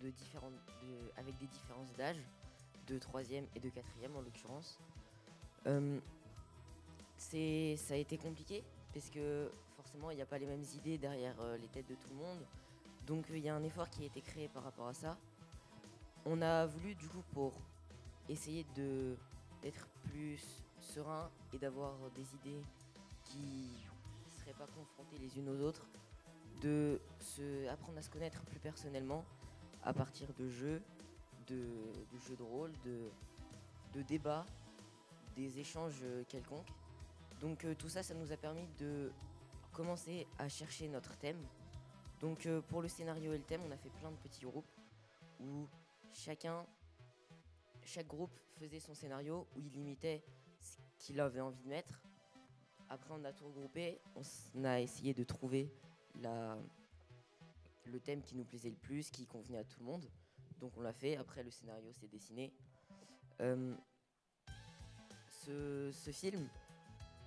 S2: avec des différences d'âge, de 3e et de 4e en l'occurrence. Ça a été compliqué parce que forcément il n'y a pas les mêmes idées derrière les têtes de tout le monde. Donc il y a un effort qui a été créé par rapport à ça. On a voulu du coup, pour essayer d'être plus serein et d'avoir des idées qui ne seraient pas confrontées les unes aux autres, apprendre à se connaître plus personnellement à partir de jeux, de jeux de rôle, de débats, des échanges quelconques. Donc tout ça, ça nous a permis de commencer à chercher notre thème. Donc pour le scénario et le thème, on a fait plein de petits groupes où chaque groupe faisait son scénario, où il limitait ce qu'il avait envie de mettre. Après, on a tout regroupé, on a essayé de trouver le thème qui nous plaisait le plus, qui convenait à tout le monde. Donc on l'a fait, après le scénario s'est dessiné. Ce film,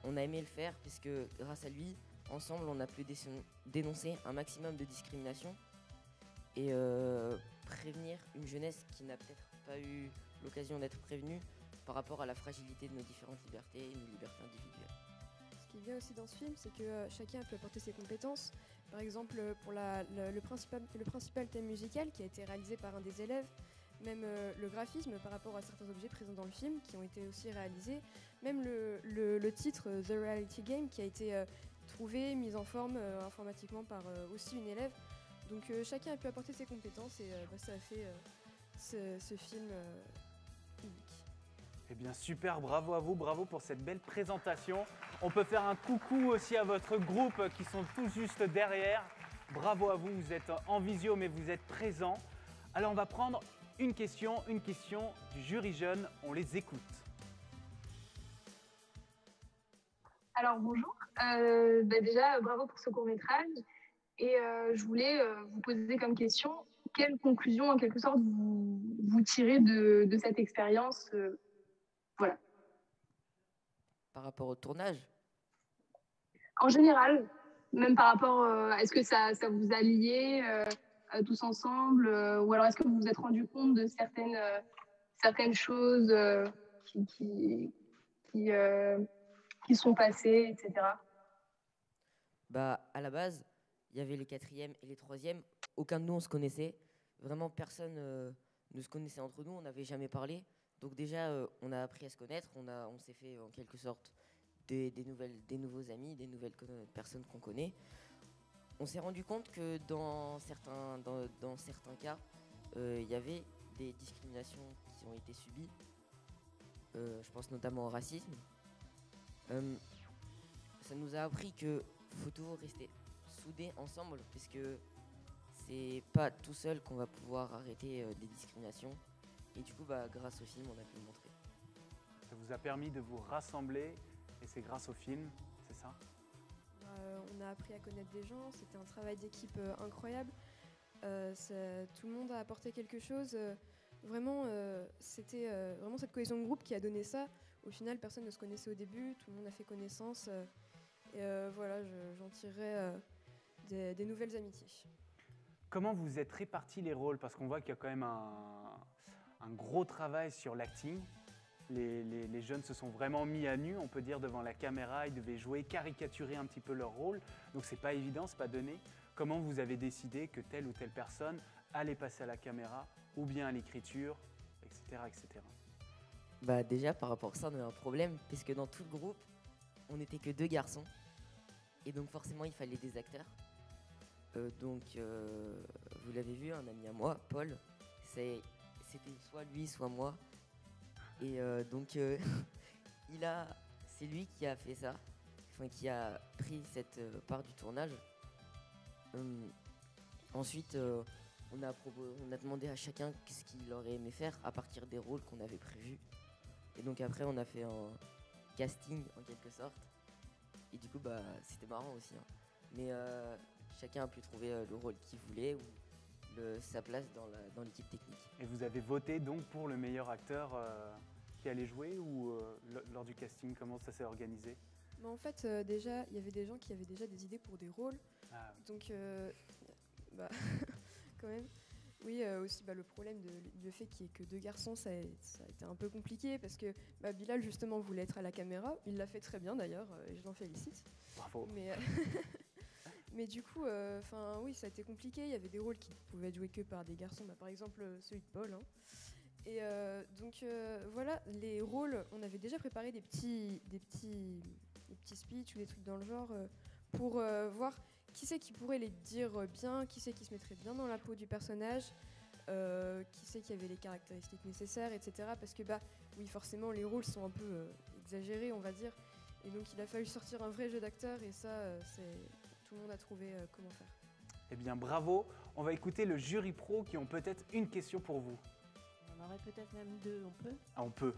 S2: on a aimé le faire puisque grâce à lui, ensemble, on a pu dénoncer un maximum de discrimination et prévenir une jeunesse qui n'a peut-être pas eu l'occasion d'être prévenue par rapport à la fragilité de nos différentes libertés et nos libertés individuelles.
S4: Ce qui est bien aussi dans ce film, c'est que chacun a pu apporter ses compétences. Par exemple, pour le principal thème musical qui a été réalisé par un des élèves, même le graphisme par rapport à certains objets présents dans le film qui ont été aussi réalisés, même le titre The Reality Game qui a été trouvé, mis en forme informatiquement par aussi une élève. Donc chacun a pu apporter ses compétences et ça a fait ce film unique.
S1: Eh bien super, bravo à vous, bravo pour cette belle présentation. On peut faire un coucou aussi à votre groupe qui sont tout juste derrière. Bravo à vous, vous êtes en visio mais vous êtes présents. Alors on va prendre une question du jury jeune, on les écoute.
S20: Alors bonjour, déjà bravo pour ce court-métrage et je voulais vous poser comme question, quelle conclusion en quelque sorte vous tirez de cette expérience voilà.
S2: Par rapport au tournage ?
S20: En général,
S5: même par rapport, est-ce que ça vous a liés tous ensemble, ou alors est-ce que vous vous êtes rendu compte de certaines choses qui sont passées, etc.
S2: Bah, à la base, il y avait les 4e et les 3e. Aucun de nous, on se connaissait. Vraiment, personne ne se connaissait entre nous. On n'avait jamais parlé. Donc déjà, on a appris à se connaître. On s'est fait, en quelque sorte, des nouveaux amis, des nouvelles personnes qu'on connaît. On s'est rendu compte que dans certains cas, il y avait des discriminations qui ont été subies. Je pense notamment au racisme. Ça nous a appris que faut toujours rester soudés ensemble, parce que c'est pas tout seul qu'on va pouvoir arrêter des discriminations. Et du coup, grâce au film, on a pu le montrer.
S1: Ça vous a permis de vous rassembler, et c'est grâce au film, c'est ça?
S4: On a appris à connaître des gens, c'était un travail d'équipe incroyable. Tout le monde a apporté quelque chose. Vraiment, c'était vraiment cette cohésion de groupe qui a donné ça. Au final, personne ne se connaissait au début, tout le monde a fait connaissance. Voilà, j'en tirerai des nouvelles amitiés.
S1: Comment vous êtes répartis les rôles? Parce qu'on voit qu'il y a quand même un gros travail sur l'acting. Les jeunes se sont vraiment mis à nu, on peut dire, devant la caméra. Ils devaient jouer, caricaturer un petit peu leur rôle. Donc c'est pas évident, c'est pas donné. Comment vous avez décidé que telle ou telle personne allait passer à la caméra, ou bien à l'écriture, etc., etc.
S2: Déjà, par rapport à ça, on a un problème, puisque dans tout le groupe, on n'était que 2 garçons. Et donc forcément, il fallait des acteurs. Vous l'avez vu, un ami à moi, Paul, c'était soit lui, soit moi. Et c'est lui qui a fait ça, qui a pris cette part du tournage. Ensuite, on a demandé à chacun ce qu'il aurait aimé faire à partir des rôles qu'on avait prévus. Et donc après, on a fait un casting en quelque sorte. Et du coup, c'était marrant aussi. Hein. Mais chacun a pu trouver le rôle qu'il voulait ou sa place dans l'équipe technique.
S1: Et vous avez voté donc pour le meilleur acteur qui allait jouer, ou lors du casting, comment ça s'est organisé?
S4: En fait, déjà, il y avait des gens qui avaient déjà des idées pour des rôles.
S1: Ah, oui.
S4: Donc, quand même. Oui, aussi le problème du fait qu'il n'y ait que 2 garçons, ça a été un peu compliqué parce que Bilal justement voulait être à la caméra. Il l'a fait très bien d'ailleurs, et je l'en félicite.
S1: Bravo.
S4: Mais du coup, oui, ça a été compliqué. Il y avait des rôles qui pouvaient être joués que par des garçons, par exemple celui de Paul. Hein. Et voilà, les rôles, on avait déjà préparé des petits speeches ou des trucs dans le genre pour voir qui c'est qui pourrait les dire bien, qui c'est qui se mettrait bien dans la peau du personnage, qui c'est qui avait les caractéristiques nécessaires, etc. Parce que oui, forcément, les rôles sont un peu exagérés, on va dire. Et donc, il a fallu sortir un vrai jeu d'acteur, et ça, tout le monde a trouvé comment faire.
S1: Eh bien, bravo. On va écouter le jury pro qui ont peut-être une question pour vous.
S6: On aurait peut-être même 2, on peut?
S1: Ah, on peut.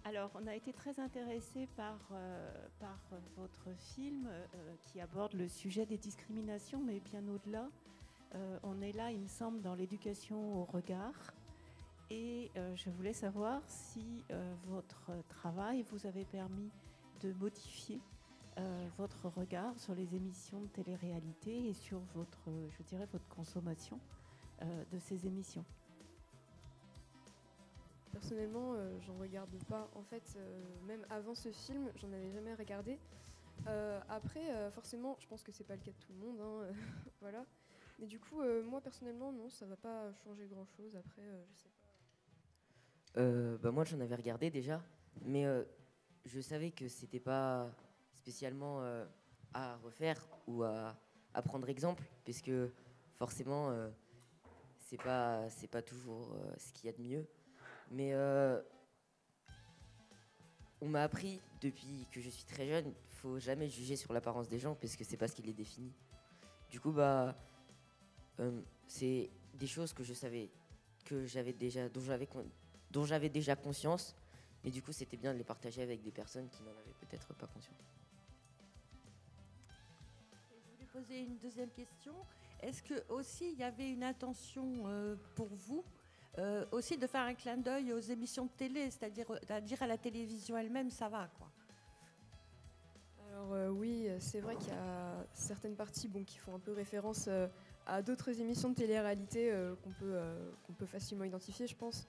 S6: Alors, on a été très intéressés par votre film qui aborde le sujet des discriminations, mais bien au-delà. On est là, il me semble, dans l'éducation au regard. Et je voulais savoir si votre travail vous avait permis de modifier votre regard sur les émissions de télé-réalité et sur votre consommation de ces émissions.
S4: Personnellement, j'en regarde pas. En fait, même avant ce film, j'en avais jamais regardé. Après, forcément, je pense que c'est pas le cas de tout le monde. Hein, voilà. Mais du coup, moi personnellement, non, ça va pas changer grand-chose. Après, je sais pas.
S2: Moi, j'en avais regardé déjà, mais je savais que c'était pas spécialement à refaire ou à prendre exemple, parce que forcément, c'est pas toujours ce qu'il y a de mieux. Mais on m'a appris depuis que je suis très jeune, faut jamais juger sur l'apparence des gens parce que c'est pas ce qui les définit. Du coup, c'est des choses que je savais, dont j'avais déjà conscience, mais du coup, c'était bien de les partager avec des personnes qui n'en avaient peut-être pas conscience.
S8: Je voulais poser une deuxième question. Est-ce que aussi il y avait une intention pour vous aussi de faire un clin d'œil aux émissions de télé, c'est-à-dire à la télévision elle-même, ça va quoi?
S4: Alors oui, c'est vrai qu'il y a certaines parties qui font un peu référence à d'autres émissions de télé-réalité qu'on peut facilement identifier, je pense.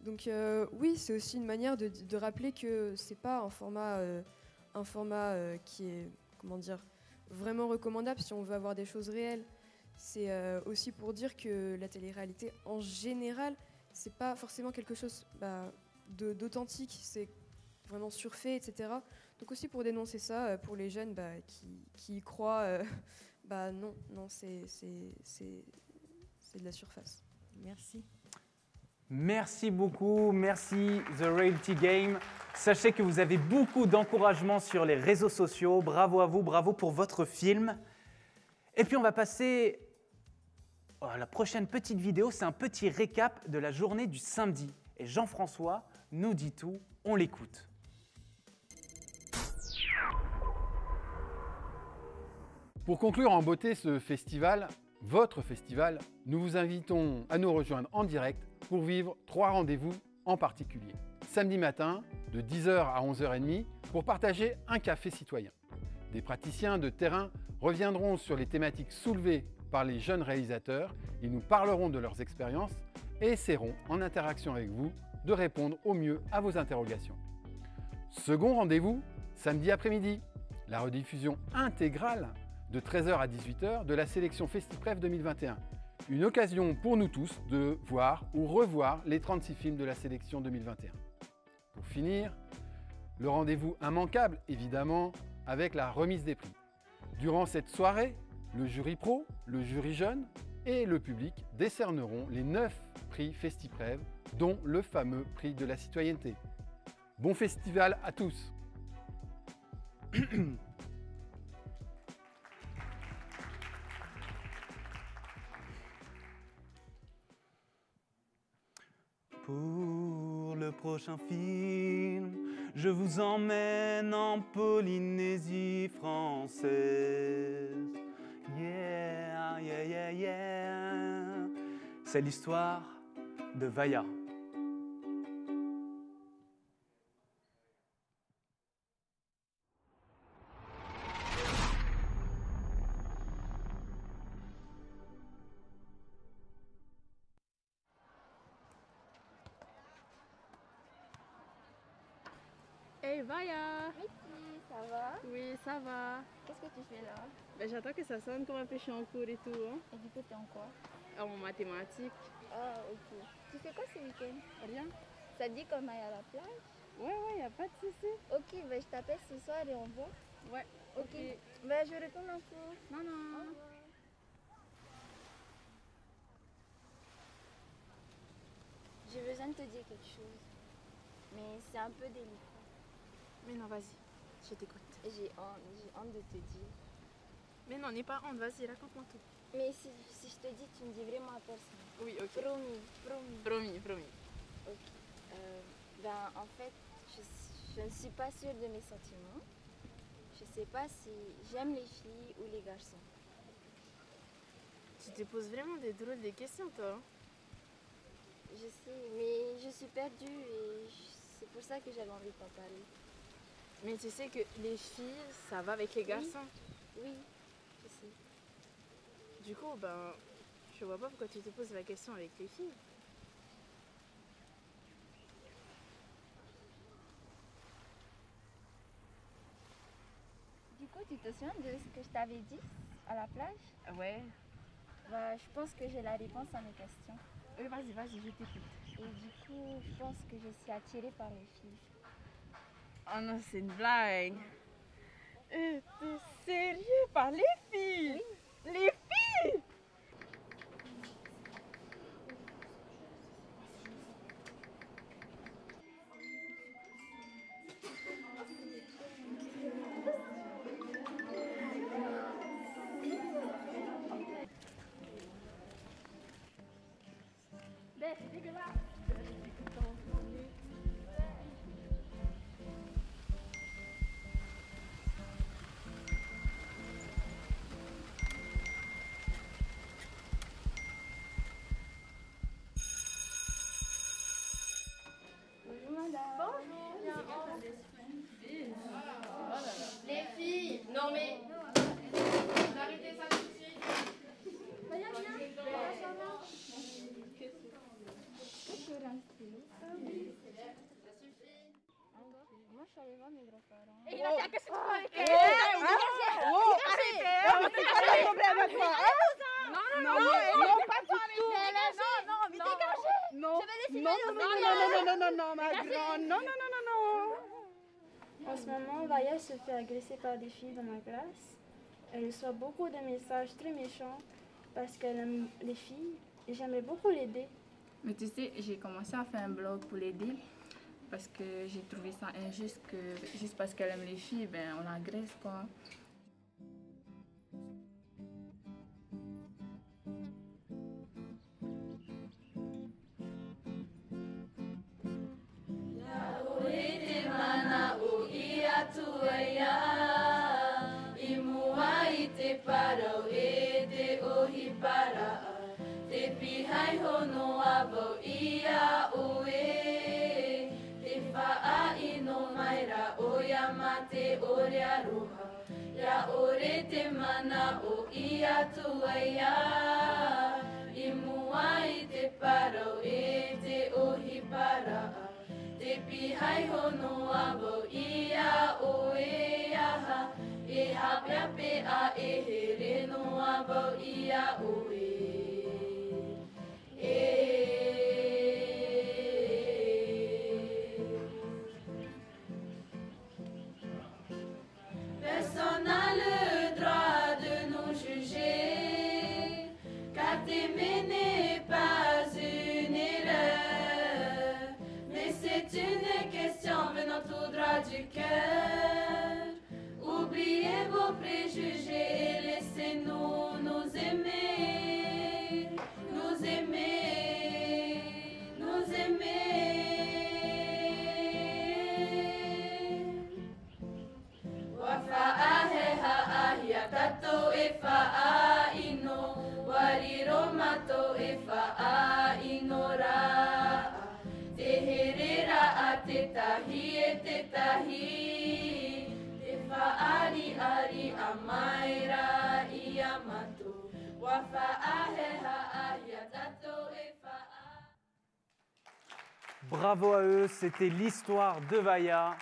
S4: Donc oui, c'est aussi une manière de rappeler que c'est pas un format qui est, comment dire, vraiment recommandable si on veut avoir des choses réelles. C'est aussi pour dire que la télé-réalité en général, c'est pas forcément quelque chose d'authentique, c'est vraiment surfait, etc. Donc aussi pour dénoncer ça, pour les jeunes qui y croient, non, c'est de la surface.
S8: Merci.
S1: Merci beaucoup, merci The Reality Game. Sachez que vous avez beaucoup d'encouragement sur les réseaux sociaux. Bravo à vous, bravo pour votre film. Et puis on va passer à la prochaine petite vidéo. C'est un petit récap de la journée du samedi. Et Jean-François nous dit tout, on l'écoute.
S9: Pour conclure en beauté ce festival, votre festival, nous vous invitons à nous rejoindre en direct pour vivre 3 rendez-vous en particulier. Samedi matin, de 10h à 11h30, pour partager un café citoyen. Des praticiens de terrain reviendront sur les thématiques soulevées par les jeunes réalisateurs. Ils nous parleront de leurs expériences et essaieront, en interaction avec vous, de répondre au mieux à vos interrogations. Second rendez-vous, samedi après-midi, la rediffusion intégrale de 13h à 18h de la sélection FestiPrev 2021. Une occasion pour nous tous de voir ou revoir les 36 films de la sélection 2021. Pour finir, le rendez-vous immanquable, évidemment, avec la remise des prix. Durant cette soirée, le jury pro, le jury jeune et le public décerneront les 9 prix FestiPrev, dont le fameux prix de la citoyenneté. Bon festival à tous.
S1: Pour le prochain film, je vous emmène en Polynésie française. Yeah, yeah, yeah, yeah. C'est l'histoire de Vaya.
S25: Hey Vaya!
S11: Merci, ça va?
S25: Oui, ça va.
S11: Qu'est-ce que tu fais là?
S25: Ben, j'attends que ça sonne comme un peu je suis en cours et tout. Hein.
S11: Et du coup, t'es en quoi?
S25: En mathématiques.
S11: Ah, ok. Tu fais quoi ce week-end?
S25: Rien.
S11: Ça te dit qu'on aille à la plage?
S25: Ouais, y a pas de souci.
S11: Ok, ben, je t'appelle ce soir et on voit.
S25: Ouais.
S11: Ok. Ben, je retourne en cours.
S25: Non.
S11: J'ai besoin de te dire quelque chose. Mais c'est un peu délicat.
S25: Mais non, vas-y. Je t'écoute.
S11: J'ai honte de te dire.
S25: Mais non, n'aie pas honte. Vas-y, raconte-moi tout.
S11: Mais si je te dis, tu ne dis vraiment à personne.
S25: Oui, ok.
S11: Promis. Ok. En fait, je ne suis pas sûre de mes sentiments. Je ne sais pas si j'aime les filles ou les garçons.
S25: Tu te poses vraiment des drôles de questions, toi.
S11: Je sais, mais je suis perdue et c'est pour ça que j'avais envie de t'en parler.
S25: Mais tu sais que les filles, ça va avec les garçons.
S11: Oui, je sais.
S25: Du coup, je vois pas pourquoi tu te poses la question avec les filles.
S11: Du coup, tu te souviens de ce que je t'avais dit à la plage?
S25: Ouais.
S11: Je pense que j'ai la réponse à mes questions.
S25: Oui, vas-y, je t'écoute.
S11: Et du coup, je pense que je suis attirée par les filles.
S25: Oh non, c'est une blague. T'es sérieux? Par les filles? Oui. Les filles?
S11: Les filles, Moi, je suis allée voir mes grands-parents.
S25: Et il a dit, qu'est-ce que tu fais avec elle? C'est quoi le problème avec toi? Non, pas du tout. Non, mais dégagez. Non, Je vais laisser Maya au non, ma grande. Non.
S7: En ce moment, Vaya se fait agresser par des filles dans ma classe. Elle reçoit beaucoup de messages très méchants parce qu'elle aime les filles et j'aimerais beaucoup l'aider.
S13: Mais tu sais, j'ai commencé à faire un blog pour l'aider parce que j'ai trouvé ça injuste que juste parce qu'elle aime les filles, ben on l'agresse quoi.
S10: Ya ore te mana o ia tuaia I mua I te parau e te ohi para Te pihai hono avo ia o e aha E hapea pe a e here no avo ia o Personne n'a le droit de nous juger, car t'aimer n'est pas une erreur, mais c'est une question venant tout droit du cœur. Oubliez vos préjugés et laissez-nous nous aimer, nous aimer, nous aimer. Tato e fa'a ino, wariro mato e fa'a inora. Te herera a te tahi e te tahi, te fa'ari ari amaira i amato. Wa fa'a heha ahia tato e fa'a.
S1: Bravo à eux, c'était l'histoire de Vaya.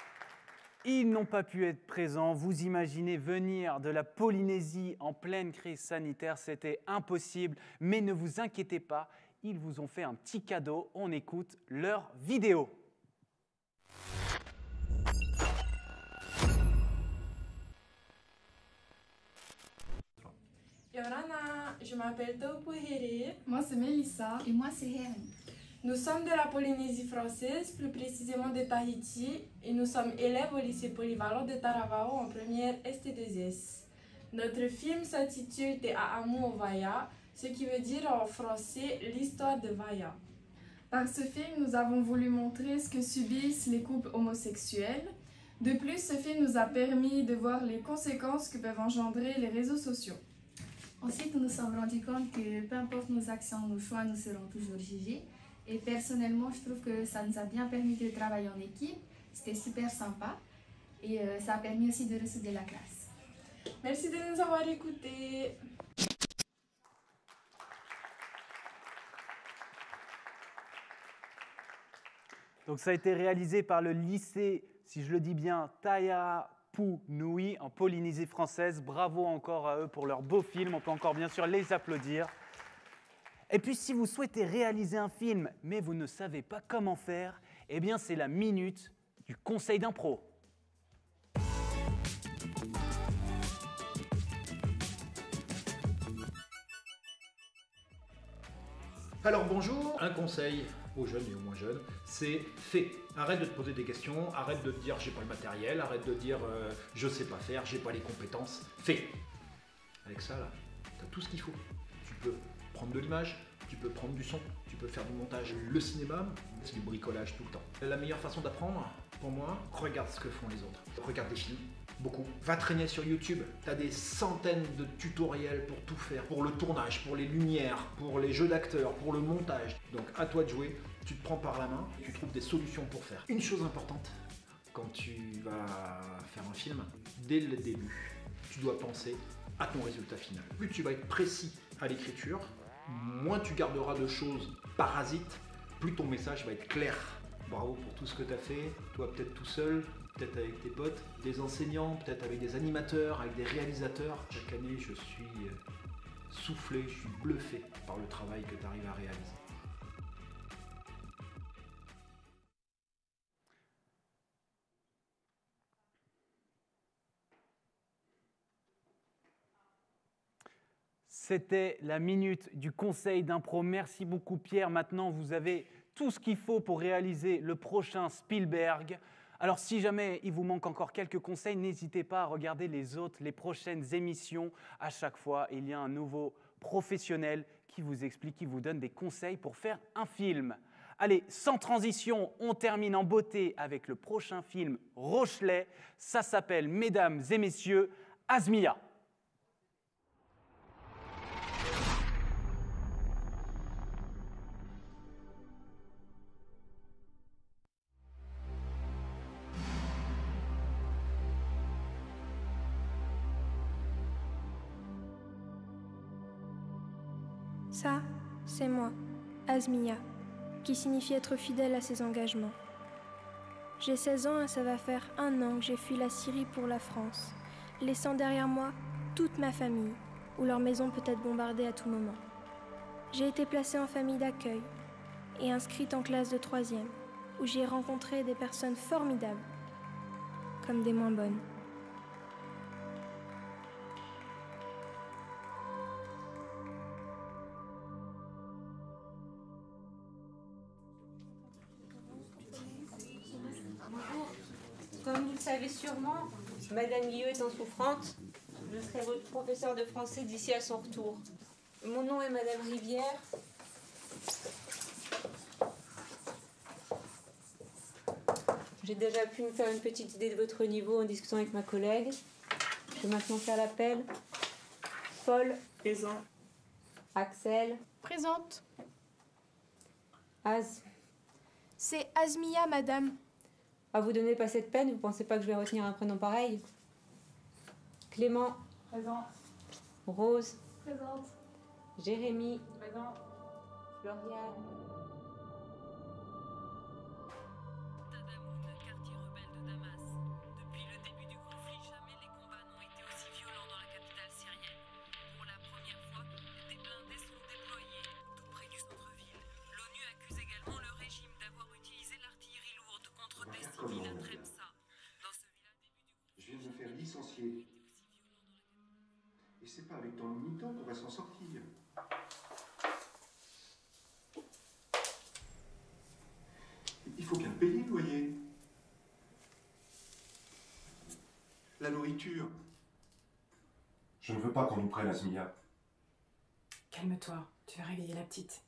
S1: Ils n'ont pas pu être présents. Vous imaginez venir de la Polynésie en pleine crise sanitaire, c'était impossible. Mais ne vous inquiétez pas, ils vous ont fait un petit cadeau. On écoute leur vidéo.
S14: Yorana, je m'appelle Taupuhere.
S15: Moi c'est Mélissa. Et moi c'est Helen.
S14: Nous sommes de la Polynésie française, plus précisément de Tahiti, et nous sommes élèves au lycée polyvalent de Taravao en première ST2S. Notre film s'intitule Te A'amu o Vaya, ce qui veut dire en français l'histoire de Vaya.
S15: Par ce film, nous avons voulu montrer ce que subissent les couples homosexuels. De plus, ce film nous a permis de voir les conséquences que peuvent engendrer les réseaux sociaux.
S17: Ensuite, nous nous sommes rendus compte que peu importe nos actions, nos choix, nous serons toujours jugés. Et personnellement, je trouve que ça nous a bien permis de travailler en équipe. C'était super sympa. Et ça a permis aussi de ressouder la classe.
S14: Merci de nous avoir écoutés.
S1: Donc ça a été réalisé par le lycée, si je le dis bien, Taiapunui en Polynésie française. Bravo encore à eux pour leur beau film. On peut encore bien sûr les applaudir. Et puis si vous souhaitez réaliser un film, mais vous ne savez pas comment faire, eh bien c'est la minute du conseil d'impro.
S18: Alors bonjour, un conseil aux jeunes et aux moins jeunes, c'est fais. Arrête de te poser des questions, arrête de te dire j'ai pas le matériel, arrête de dire je sais pas faire, j'ai pas les compétences. Fais. Avec ça là, t'as tout ce qu'il faut. Tu peux prendre de l'image, tu peux prendre du son, tu peux faire du montage. Le cinéma, c'est du bricolage tout le temps. La meilleure façon d'apprendre, pour moi, regarde ce que font les autres. Regarde des films, beaucoup. Va traîner sur YouTube, t'as des centaines de tutoriels pour tout faire. Pour le tournage, pour les lumières, pour les jeux d'acteurs, pour le montage. Donc à toi de jouer, tu te prends par la main, tu trouves des solutions pour faire. Une chose importante, quand tu vas faire un film, dès le début, tu dois penser à ton résultat final. Plus tu vas être précis à l'écriture, moins tu garderas de choses parasites, plus ton message va être clair. Bravo pour tout ce que tu as fait, toi peut-être tout seul, peut-être avec tes potes, des enseignants, peut-être avec des animateurs, avec des réalisateurs. Chaque année, je suis soufflé, je suis bluffé par le travail que tu arrives à réaliser.
S1: C'était la minute du conseil d'impro. Merci beaucoup Pierre. Maintenant, vous avez tout ce qu'il faut pour réaliser le prochain Spielberg. Alors si jamais il vous manque encore quelques conseils, n'hésitez pas à regarder les prochaines émissions. À chaque fois, il y a un nouveau professionnel qui vous explique, qui vous donne des conseils pour faire un film. Allez, sans transition, on termine en beauté avec le prochain film Rochelet. Ça s'appelle, mesdames et messieurs, Azmia.
S3: Ça, c'est moi, Azmia, qui signifie être fidèle à ses engagements. J'ai 16 ans et ça va faire 1 an que j'ai fui la Syrie pour la France, laissant derrière moi toute ma famille, où leur maison peut être bombardée à tout moment. J'ai été placée en famille d'accueil et inscrite en classe de 3e, où j'ai rencontré des personnes formidables, comme des moins bonnes.
S16: Comme vous le savez sûrement, Madame Guillot étant souffrante, je serai votre professeur de français d'ici à son retour. Mon nom est Madame Rivière. J'ai déjà pu me faire une petite idée de votre niveau en discutant avec ma collègue. Je vais maintenant faire l'appel. Paul. Présent. Axel.
S21: Présente.
S16: Az.
S21: C'est Azmia, madame.
S16: Ah, vous donnez pas cette peine, vous pensez pas que je vais retenir un prénom pareil? Clément.
S21: Présent.
S16: Rose.
S21: Présente.
S16: Jérémy.
S21: Présent.
S16: Floriane.
S22: Je viens de me faire licencier. Et c'est pas avec ton militant qu'on va s'en sortir. Il faut bien payer le loyer. La nourriture. Je ne veux pas qu'on nous prenne Azmia.
S23: Calme-toi, tu vas réveiller la petite.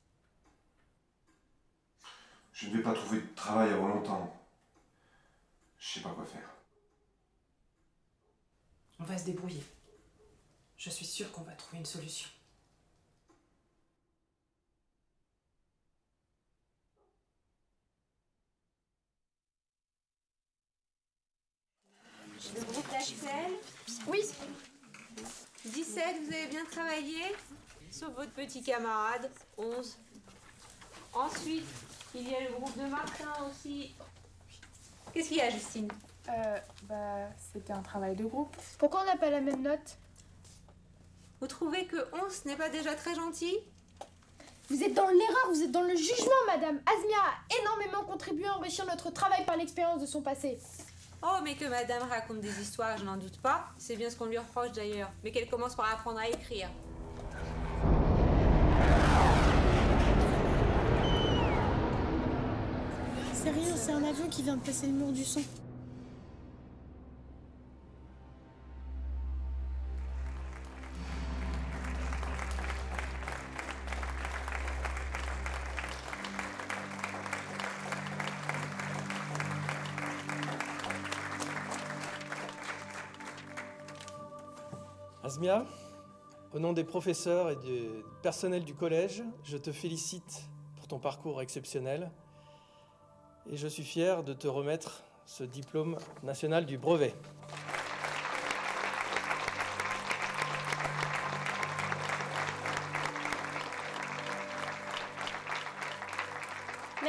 S22: Je ne vais pas trouver de travail avant longtemps. Je sais pas quoi faire.
S23: On va se débrouiller. Je suis sûre qu'on va trouver une solution.
S16: Le groupe d'Axel.
S21: Oui.
S16: 17, vous avez bien travaillé. Sauf votre petit camarade, 11. Ensuite, il y a le groupe de Martin aussi. Qu'est-ce qu'il y a, Justine?
S14: C'était un travail de groupe.
S21: Pourquoi on n'a pas la même note?
S16: Vous trouvez que 11 n'est pas déjà très gentil?
S21: Vous êtes dans l'erreur, vous êtes dans le jugement, madame. Azmia a énormément contribué à enrichir notre travail par l'expérience de son passé.
S16: Oh, mais que madame raconte des histoires, je n'en doute pas. C'est bien ce qu'on lui reproche d'ailleurs. Mais qu'elle commence par apprendre à écrire.
S21: C'est rien, c'est un avion qui vient de passer le mur du son.
S24: Azmia, au nom des professeurs et du personnel du collège, je te félicite pour ton parcours exceptionnel et je suis fier de te remettre ce diplôme national du brevet.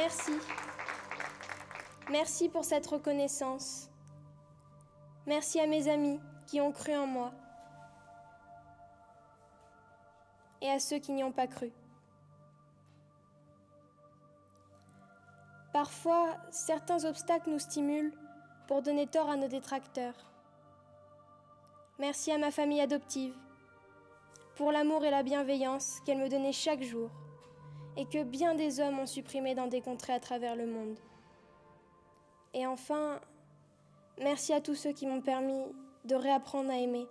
S3: Merci. Merci pour cette reconnaissance. Merci à mes amis qui ont cru en moi et à ceux qui n'y ont pas cru. Parfois, certains obstacles nous stimulent pour donner tort à nos détracteurs. Merci à ma famille adoptive pour l'amour et la bienveillance qu'elle me donnait chaque jour et que bien des hommes ont supprimé dans des contrées à travers le monde. Et enfin, merci à tous ceux qui m'ont permis de réapprendre à aimer.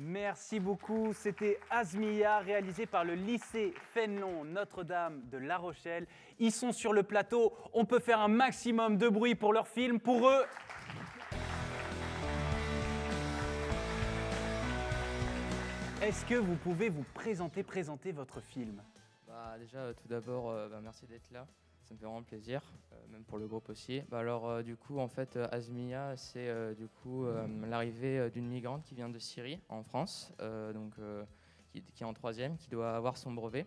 S1: Merci beaucoup. C'était Asmia, réalisé par le lycée Fénelon Notre-Dame de La Rochelle. Ils sont sur le plateau. On peut faire un maximum de bruit pour leur film. Pour eux, est-ce que vous pouvez vous présenter votre film?
S5: Déjà, tout d'abord, merci d'être là. Ça me fait vraiment plaisir, même pour le groupe aussi. Du coup, en fait, Asmia, c'est l'arrivée d'une migrante qui vient de Syrie, en France, qui est en 3e, qui doit avoir son brevet.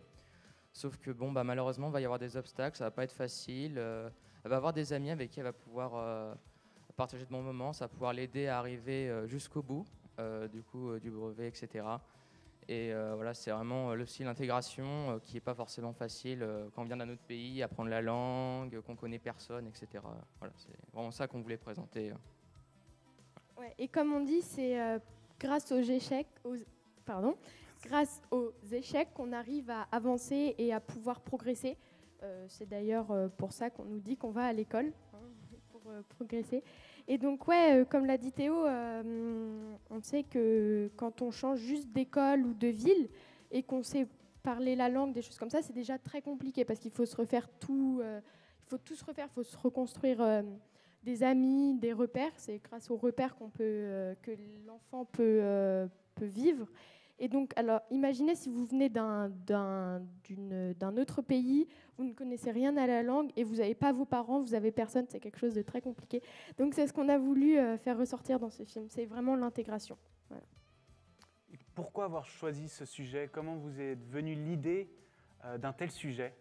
S5: Sauf que, malheureusement, il va y avoir des obstacles, ça va pas être facile. Elle va avoir des amis avec qui elle va pouvoir partager de bons moments, ça va pouvoir l'aider à arriver jusqu'au bout, du brevet, etc. Et voilà, c'est vraiment aussi l'intégration qui n'est pas forcément facile quand on vient d'un autre pays, apprendre la langue, qu'on connaît personne, etc. Voilà, c'est vraiment ça qu'on voulait présenter.
S21: Ouais, et comme on dit, c'est grâce aux échecs qu'on arrive à avancer et à pouvoir progresser. C'est d'ailleurs pour ça qu'on nous dit qu'on va à l'école, pour progresser. Et donc, comme l'a dit Théo, on sait que quand on change juste d'école ou de ville et qu'on sait parler la langue, des choses comme ça, c'est déjà très compliqué parce qu'il faut se refaire tout, il faut tout se refaire, il faut se reconstruire des amis, des repères. C'est grâce aux repères que l'enfant peut vivre. Et donc, alors, imaginez si vous venez d'un autre pays, vous ne connaissez rien à la langue et vous n'avez pas vos parents, vous n'avez personne, c'est quelque chose de très compliqué. Donc, c'est ce qu'on a voulu faire ressortir dans ce film, c'est vraiment l'intégration. Voilà.
S1: Pourquoi avoir choisi ce sujet? Comment vous est venue l'idée d'un tel sujet?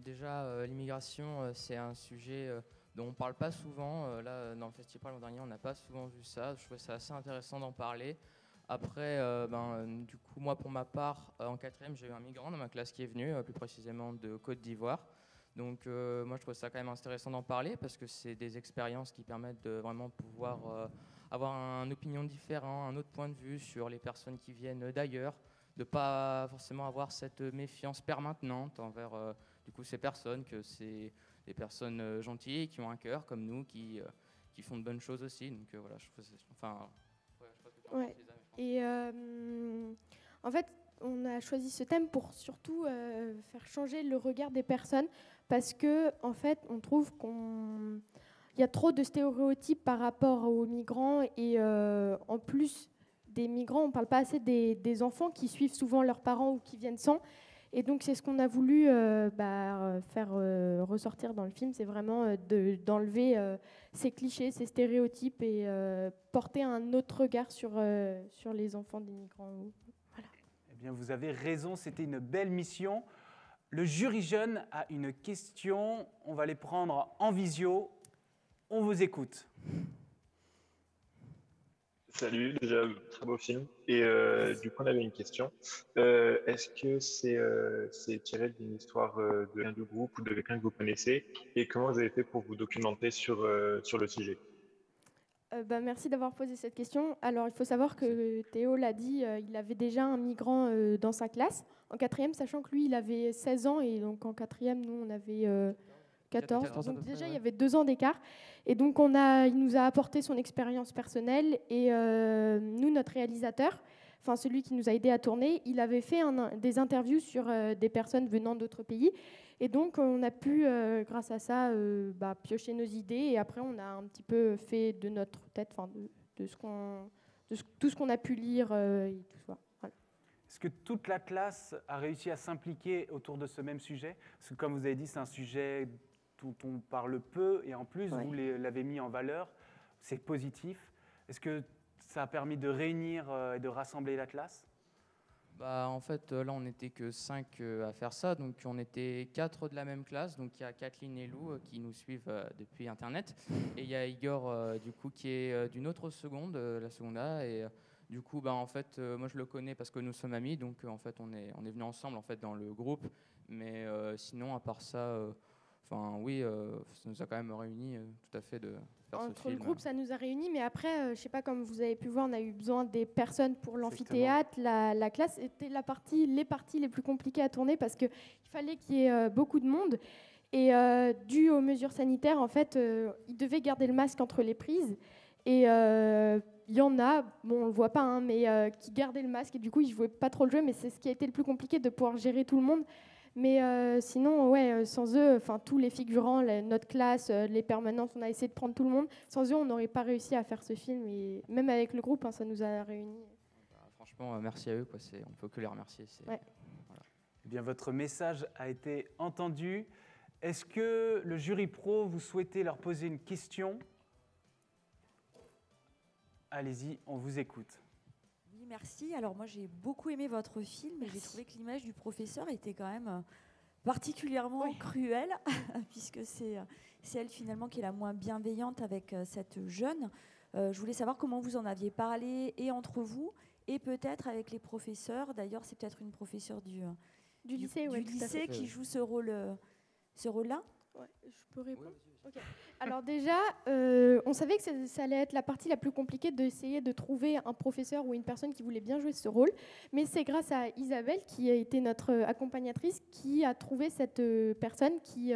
S5: Déjà, l'immigration, c'est un sujet dont on ne parle pas souvent. Là, dans le festival l'an dernier, on n'a pas souvent vu ça. Je trouvais ça assez intéressant d'en parler. Après, du coup, moi, pour ma part, en 4e, j'ai eu un migrant dans ma classe qui est venu, plus précisément de Côte d'Ivoire. Donc, moi, je trouve ça quand même intéressant d'en parler parce que c'est des expériences qui permettent de vraiment pouvoir avoir une opinion différente, un autre point de vue sur les personnes qui viennent d'ailleurs, de ne pas forcément avoir cette méfiance permanente envers du coup, ces personnes, que c'est des personnes gentilles qui ont un cœur comme nous, qui font de bonnes choses aussi. Donc voilà, je trouve ça, je sais pas ce que tu en penses, Lisa,
S21: Et en fait, on a choisi ce thème pour surtout faire changer le regard des personnes parce que en fait, on trouve qu'il y a trop de stéréotypes par rapport aux migrants et en plus des migrants, on ne parle pas assez des enfants qui suivent souvent leurs parents ou qui viennent sans. Et donc, c'est ce qu'on a voulu faire ressortir dans le film, c'est vraiment d'enlever ces clichés, ces stéréotypes et porter un autre regard sur les enfants des migrants. Voilà.
S1: Eh bien, vous avez raison, c'était une belle mission. Le jury jeune a une question, on va les prendre en visio. On vous écoute.
S6: Salut, déjà, très beau film. Et du coup, on avait une question. Est-ce que c'est tiré d'une histoire de quelqu'un du groupe ou de quelqu'un que vous connaissez? Et comment vous avez fait pour vous documenter sur le sujet?
S21: Merci d'avoir posé cette question. Alors, il faut savoir que Théo l'a dit, il avait déjà un migrant dans sa classe, en 4e, sachant que lui, il avait 16 ans. Et donc, en 4e, nous, on avait 14. Donc, déjà, il y avait 2 ans d'écart. Et donc, il nous a apporté son expérience personnelle. Et nous, notre réalisateur, enfin celui qui nous a aidé à tourner, il avait fait des interviews sur des personnes venant d'autres pays. Et donc, on a pu, grâce à ça, piocher nos idées. Et après, on a un petit peu fait de notre tête, tout ce qu'on a pu lire et tout ça. Voilà.
S1: Est-ce que toute la classe a réussi à s'impliquer autour de ce même sujet? Parce que comme vous avez dit, c'est un sujet dont on parle peu, et en plus, vous l'avez mis en valeur. C'est positif. Est-ce que ça a permis de réunir et de rassembler la classe?
S5: En fait, là, on n'était que 5 à faire ça. Donc, on était 4 de la même classe. Donc, il y a Kathleen et Lou qui nous suivent depuis Internet. Et il y a Igor, du coup, qui est d'une autre seconde, la seconde A. Et du coup, en fait, moi, je le connais parce que nous sommes amis. Donc, en fait, on est venus ensemble en fait, dans le groupe. Mais sinon, à part ça, oui, ça nous a quand même réunis tout à fait de faire ce
S21: Entre
S5: film.
S21: le groupe, ça nous a réunis, mais après, je sais pas, comme vous avez pu voir, on a eu besoin des personnes pour l'amphithéâtre. La classe était les parties les plus compliquées à tourner parce qu'il fallait qu'il y ait beaucoup de monde. Et dû aux mesures sanitaires, en fait, ils devaient garder le masque entre les prises. Et il y en a, bon, on le voit pas, hein, mais qui gardaient le masque et du coup, ils jouaient pas trop le jeu. Mais c'est ce qui a été le plus compliqué, de pouvoir gérer tout le monde. Mais sinon, sans eux, tous les figurants, notre classe, les permanentes, on a essayé de prendre tout le monde. Sans eux, on n'aurait pas réussi à faire ce film. Et même avec le groupe, ça nous a réunis.
S5: Franchement, merci à eux. On ne peut que les remercier.
S21: Ouais.
S5: Voilà.
S1: Eh bien, votre message a été entendu. Est-ce que le jury pro, vous souhaitez leur poser une question? Allez-y, on vous écoute.
S2: Oui, merci. Alors moi, j'ai beaucoup aimé votre film et j'ai trouvé que l'image du professeur était quand même particulièrement cruelle, puisque c'est elle finalement qui est la moins bienveillante avec cette jeune. Je voulais savoir comment vous en aviez parlé, et entre vous, et peut-être avec les professeurs. D'ailleurs, c'est peut-être une professeure du lycée, qui joue ce rôle-là.
S21: Ouais, je peux répondre. Okay. Alors déjà, on savait que ça allait être la partie la plus compliquée, d'essayer de trouver un professeur ou une personne qui voulait bien jouer ce rôle. Mais c'est grâce à Isabelle, qui a été notre accompagnatrice, qui a trouvé cette personne qui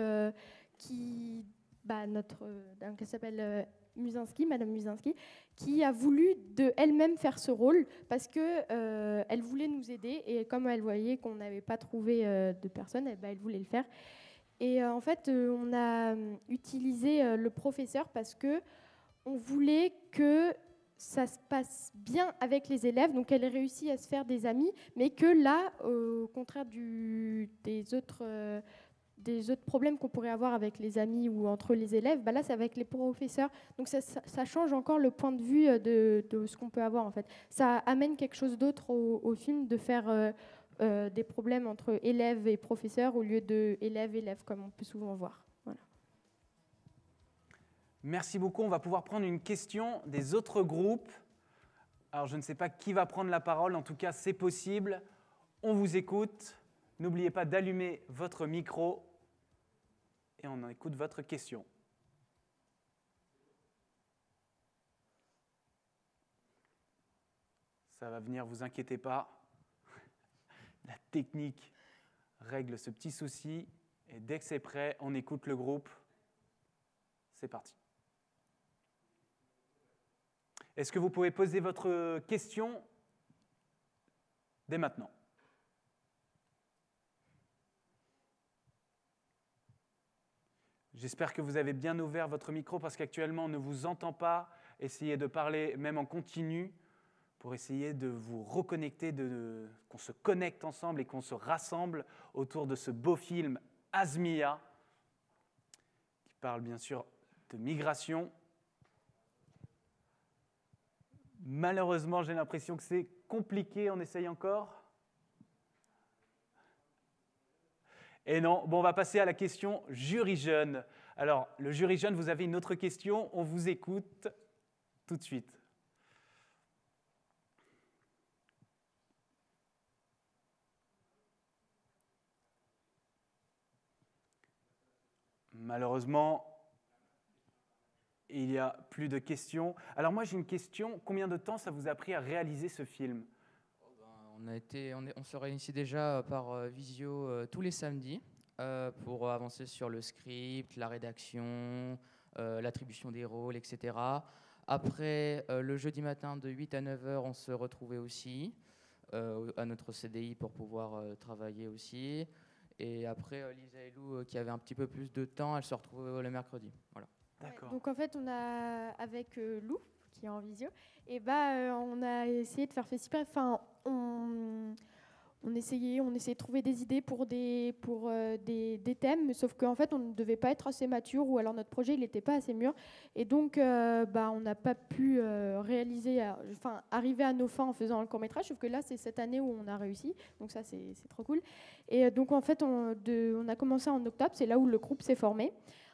S21: s'appelle Musinski, Madame Musinski, qui a voulu elle-même faire ce rôle parce que elle voulait nous aider, et comme elle voyait qu'on n'avait pas trouvé de personne, elle voulait le faire. Et en fait, on a utilisé le professeur parce que on voulait que ça se passe bien avec les élèves, donc elle ait réussi à se faire des amis, mais que là, au contraire des autres problèmes qu'on pourrait avoir avec les amis ou entre les élèves, là, c'est avec les professeurs. Donc ça change encore le point de vue de ce qu'on peut avoir, en fait. Ça amène quelque chose d'autre au film, de faire des problèmes entre élèves et professeurs au lieu de élèves-élèves, comme on peut souvent voir. Voilà.
S1: Merci beaucoup. On va pouvoir prendre une question des autres groupes. Alors, je ne sais pas qui va prendre la parole. En tout cas, c'est possible. On vous écoute. N'oubliez pas d'allumer votre micro et on écoute votre question. Ça va venir, vous inquiétez pas. La technique règle ce petit souci. Et dès que c'est prêt, on écoute le groupe. C'est parti. Est-ce que vous pouvez poser votre question dès maintenant? J'espère que vous avez bien ouvert votre micro parce qu'actuellement, on ne vous entend pas. Essayez de parler même en continu pour essayer de vous reconnecter, qu'on se connecte ensemble et qu'on se rassemble autour de ce beau film Asmia, qui parle bien sûr de migration. Malheureusement, j'ai l'impression que c'est compliqué, on essaye encore. Et non, bon, on va passer à la question jury jeune. Alors, le jury jeune, vous avez une autre question, on vous écoute tout de suite. Malheureusement, il n'y a plus de questions. Alors moi, j'ai une question. Combien de temps ça vous a pris à réaliser ce film ?
S5: On se réunissait déjà par visio tous les samedis pour avancer sur le script, la rédaction, l'attribution des rôles, etc. Après, le jeudi matin de 8 à 9 heures, on se retrouvait aussi à notre CDI pour pouvoir travailler aussi. Et après, Lisa et Lou, qui avaient un petit peu plus de temps, elles se retrouvaient le mercredi. Voilà.
S1: D'accord.
S21: Donc en fait, on a avec Lou, qui est en visio, et on a essayé de faire FestiPrev. Enfin, on essayait de trouver des idées pour des thèmes, mais sauf qu'en fait, on ne devait pas être assez mature, ou alors notre projet, il n'était pas assez mûr. Et donc, on n'a pas pu arriver à nos fins en faisant le court-métrage, sauf que là, c'est cette année où on a réussi. Donc ça, c'est trop cool. Et donc, en fait, on a commencé en octobre, c'est là où le groupe s'est formé.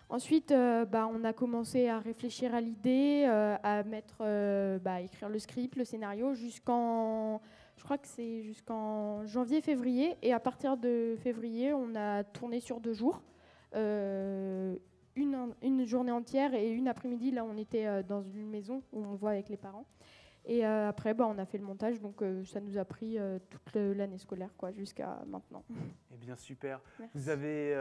S21: Ensuite, on a commencé à réfléchir à l'idée, à écrire le script, le scénario, je crois que c'est jusqu'en janvier-février. Et à partir de février, on a tourné sur 2 jours. Une journée entière et une après-midi. Là, on était dans une maison où on voit avec les parents. Et après, on a fait le montage. Donc, ça nous a pris toute l'année scolaire, jusqu'à maintenant.
S1: Eh bien, super.
S21: Merci.
S1: Vous avez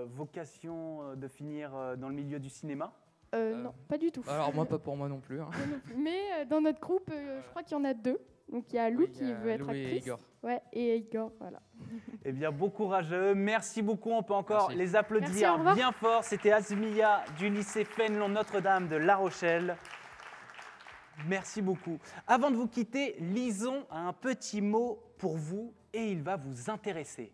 S1: vocation de finir dans le milieu du cinéma ?
S21: Non, pas du tout.
S5: Alors, moi, pas pour moi non plus. Hein.
S21: Mais dans notre groupe, je crois qu'il y en a 2. Donc il y a Lou qui veut être actrice.
S5: Et Igor.
S21: Ouais, et Igor, voilà.
S1: Eh bien, bon courage à eux. Merci beaucoup. On peut encore les applaudir
S21: Merci,
S1: bien fort. C'était Asmia du lycée Fénelon Notre-Dame de La Rochelle. Merci beaucoup. Avant de vous quitter, Lison a un petit mot pour vous et il va vous intéresser.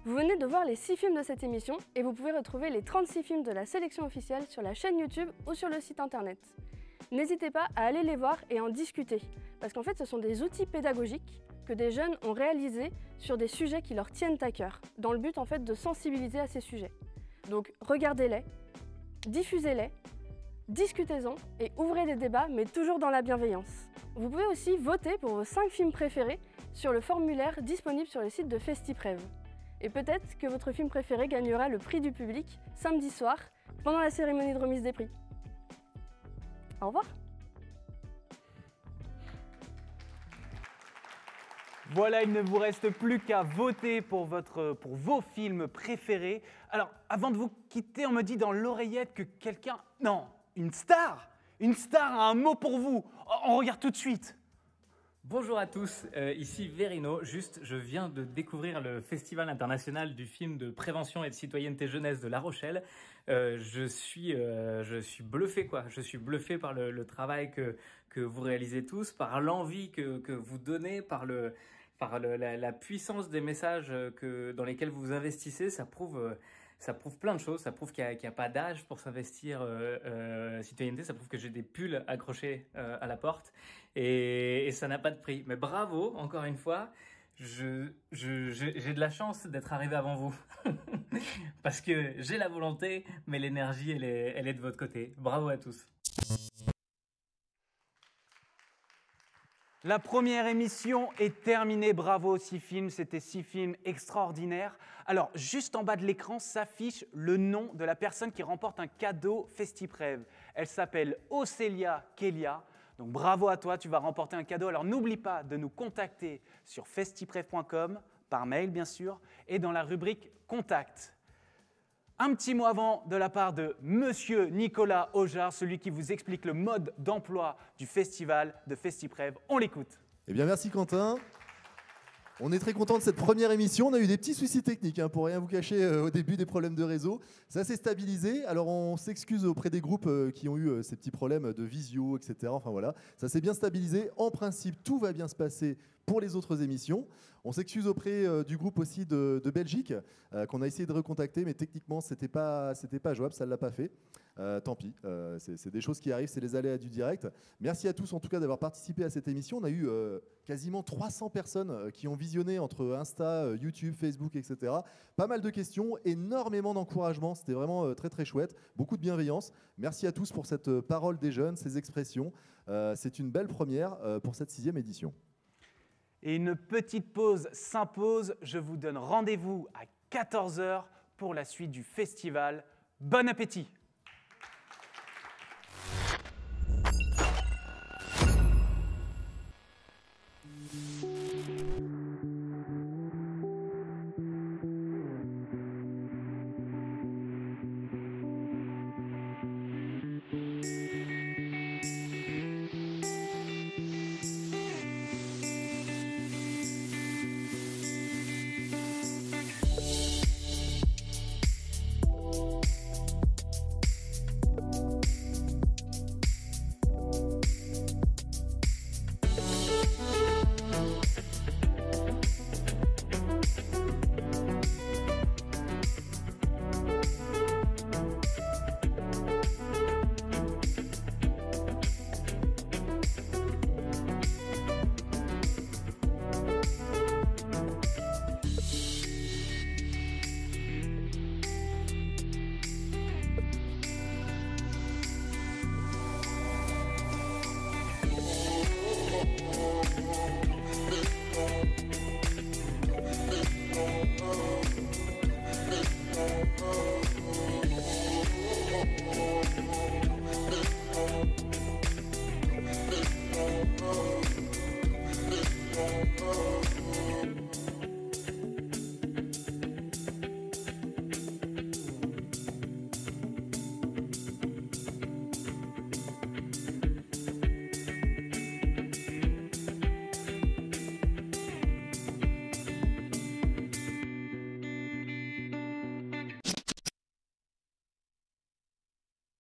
S4: Vous venez de voir les 6 films de cette émission et vous pouvez retrouver les 36 films de la sélection officielle sur la chaîne YouTube ou sur le site internet. N'hésitez pas à aller les voir et en discuter, parce qu'en fait ce sont des outils pédagogiques que des jeunes ont réalisés sur des sujets qui leur tiennent à cœur, dans le but en fait de sensibiliser à ces sujets. Donc regardez-les, diffusez-les, discutez-en et ouvrez des débats, mais toujours dans la bienveillance. Vous pouvez aussi voter pour vos 5 films préférés sur le formulaire disponible sur le site de FestiPrev. Et peut-être que votre film préféré gagnera le prix du public samedi soir pendant la cérémonie de remise des prix. Au revoir.
S1: Voilà, il ne vous reste plus qu'à voter pour vos films préférés. Alors, avant de vous quitter, on me dit dans l'oreillette que une star a un mot pour vous. On regarde tout de suite.
S8: Bonjour à tous, ici Verino. Je viens de découvrir le Festival international du film de prévention et de citoyenneté jeunesse de La Rochelle. Je suis bluffé, quoi. Je suis bluffé par le travail que vous réalisez tous, par l'envie que vous donnez, par la puissance des messages dans lesquels vous investissez. Ça prouve plein de choses. Ça prouve qu'il n'y a pas d'âge pour s'investir citoyenneté. Ça prouve que j'ai des pulls accrochés à la porte et ça n'a pas de prix. Mais bravo, encore une fois. J'ai de la chance d'être arrivé avant vous parce que j'ai la volonté, mais l'énergie, elle est de votre côté. Bravo à tous.
S1: La première émission est terminée. Bravo aux 6 films, c'était 6 films extraordinaires. Alors, juste en bas de l'écran s'affiche le nom de la personne qui remporte un cadeau FestiPrev. Elle s'appelle Océlia Kelia. Donc bravo à toi, tu vas remporter un cadeau. Alors n'oublie pas de nous contacter sur festiprev.com, par mail bien sûr, et dans la rubrique Contact. Un petit mot avant de la part de Monsieur Nicolas Aujar, celui qui vous explique le mode d'emploi du festival de FestiPrev. On l'écoute.
S12: Eh bien, merci Quentin. On est très content de cette première émission. On a eu des petits soucis techniques, pour rien vous cacher, au début, des problèmes de réseau. Ça s'est stabilisé. Alors, on s'excuse auprès des groupes qui ont eu ces petits problèmes de visio, etc. Enfin, voilà. Ça s'est bien stabilisé. En principe, tout va bien se passer pour les autres émissions. On s'excuse auprès du groupe aussi de Belgique, qu'on a essayé de recontacter, mais techniquement, c'était pas jouable, ça ne l'a pas fait. Tant pis, c'est des choses qui arrivent, c'est les aléas du direct. Merci à tous en tout cas d'avoir participé à cette émission. On a eu quasiment 300 personnes qui ont visionné entre Insta, YouTube, Facebook, etc. Pas mal de questions, énormément d'encouragement, c'était vraiment très très chouette. Beaucoup de bienveillance. Merci à tous pour cette parole des jeunes, ces expressions. C'est une belle première pour cette 6e édition.
S1: Et une petite pause s'impose. Je vous donne rendez-vous à 14h pour la suite du festival. Bon appétit!
S9: Oh.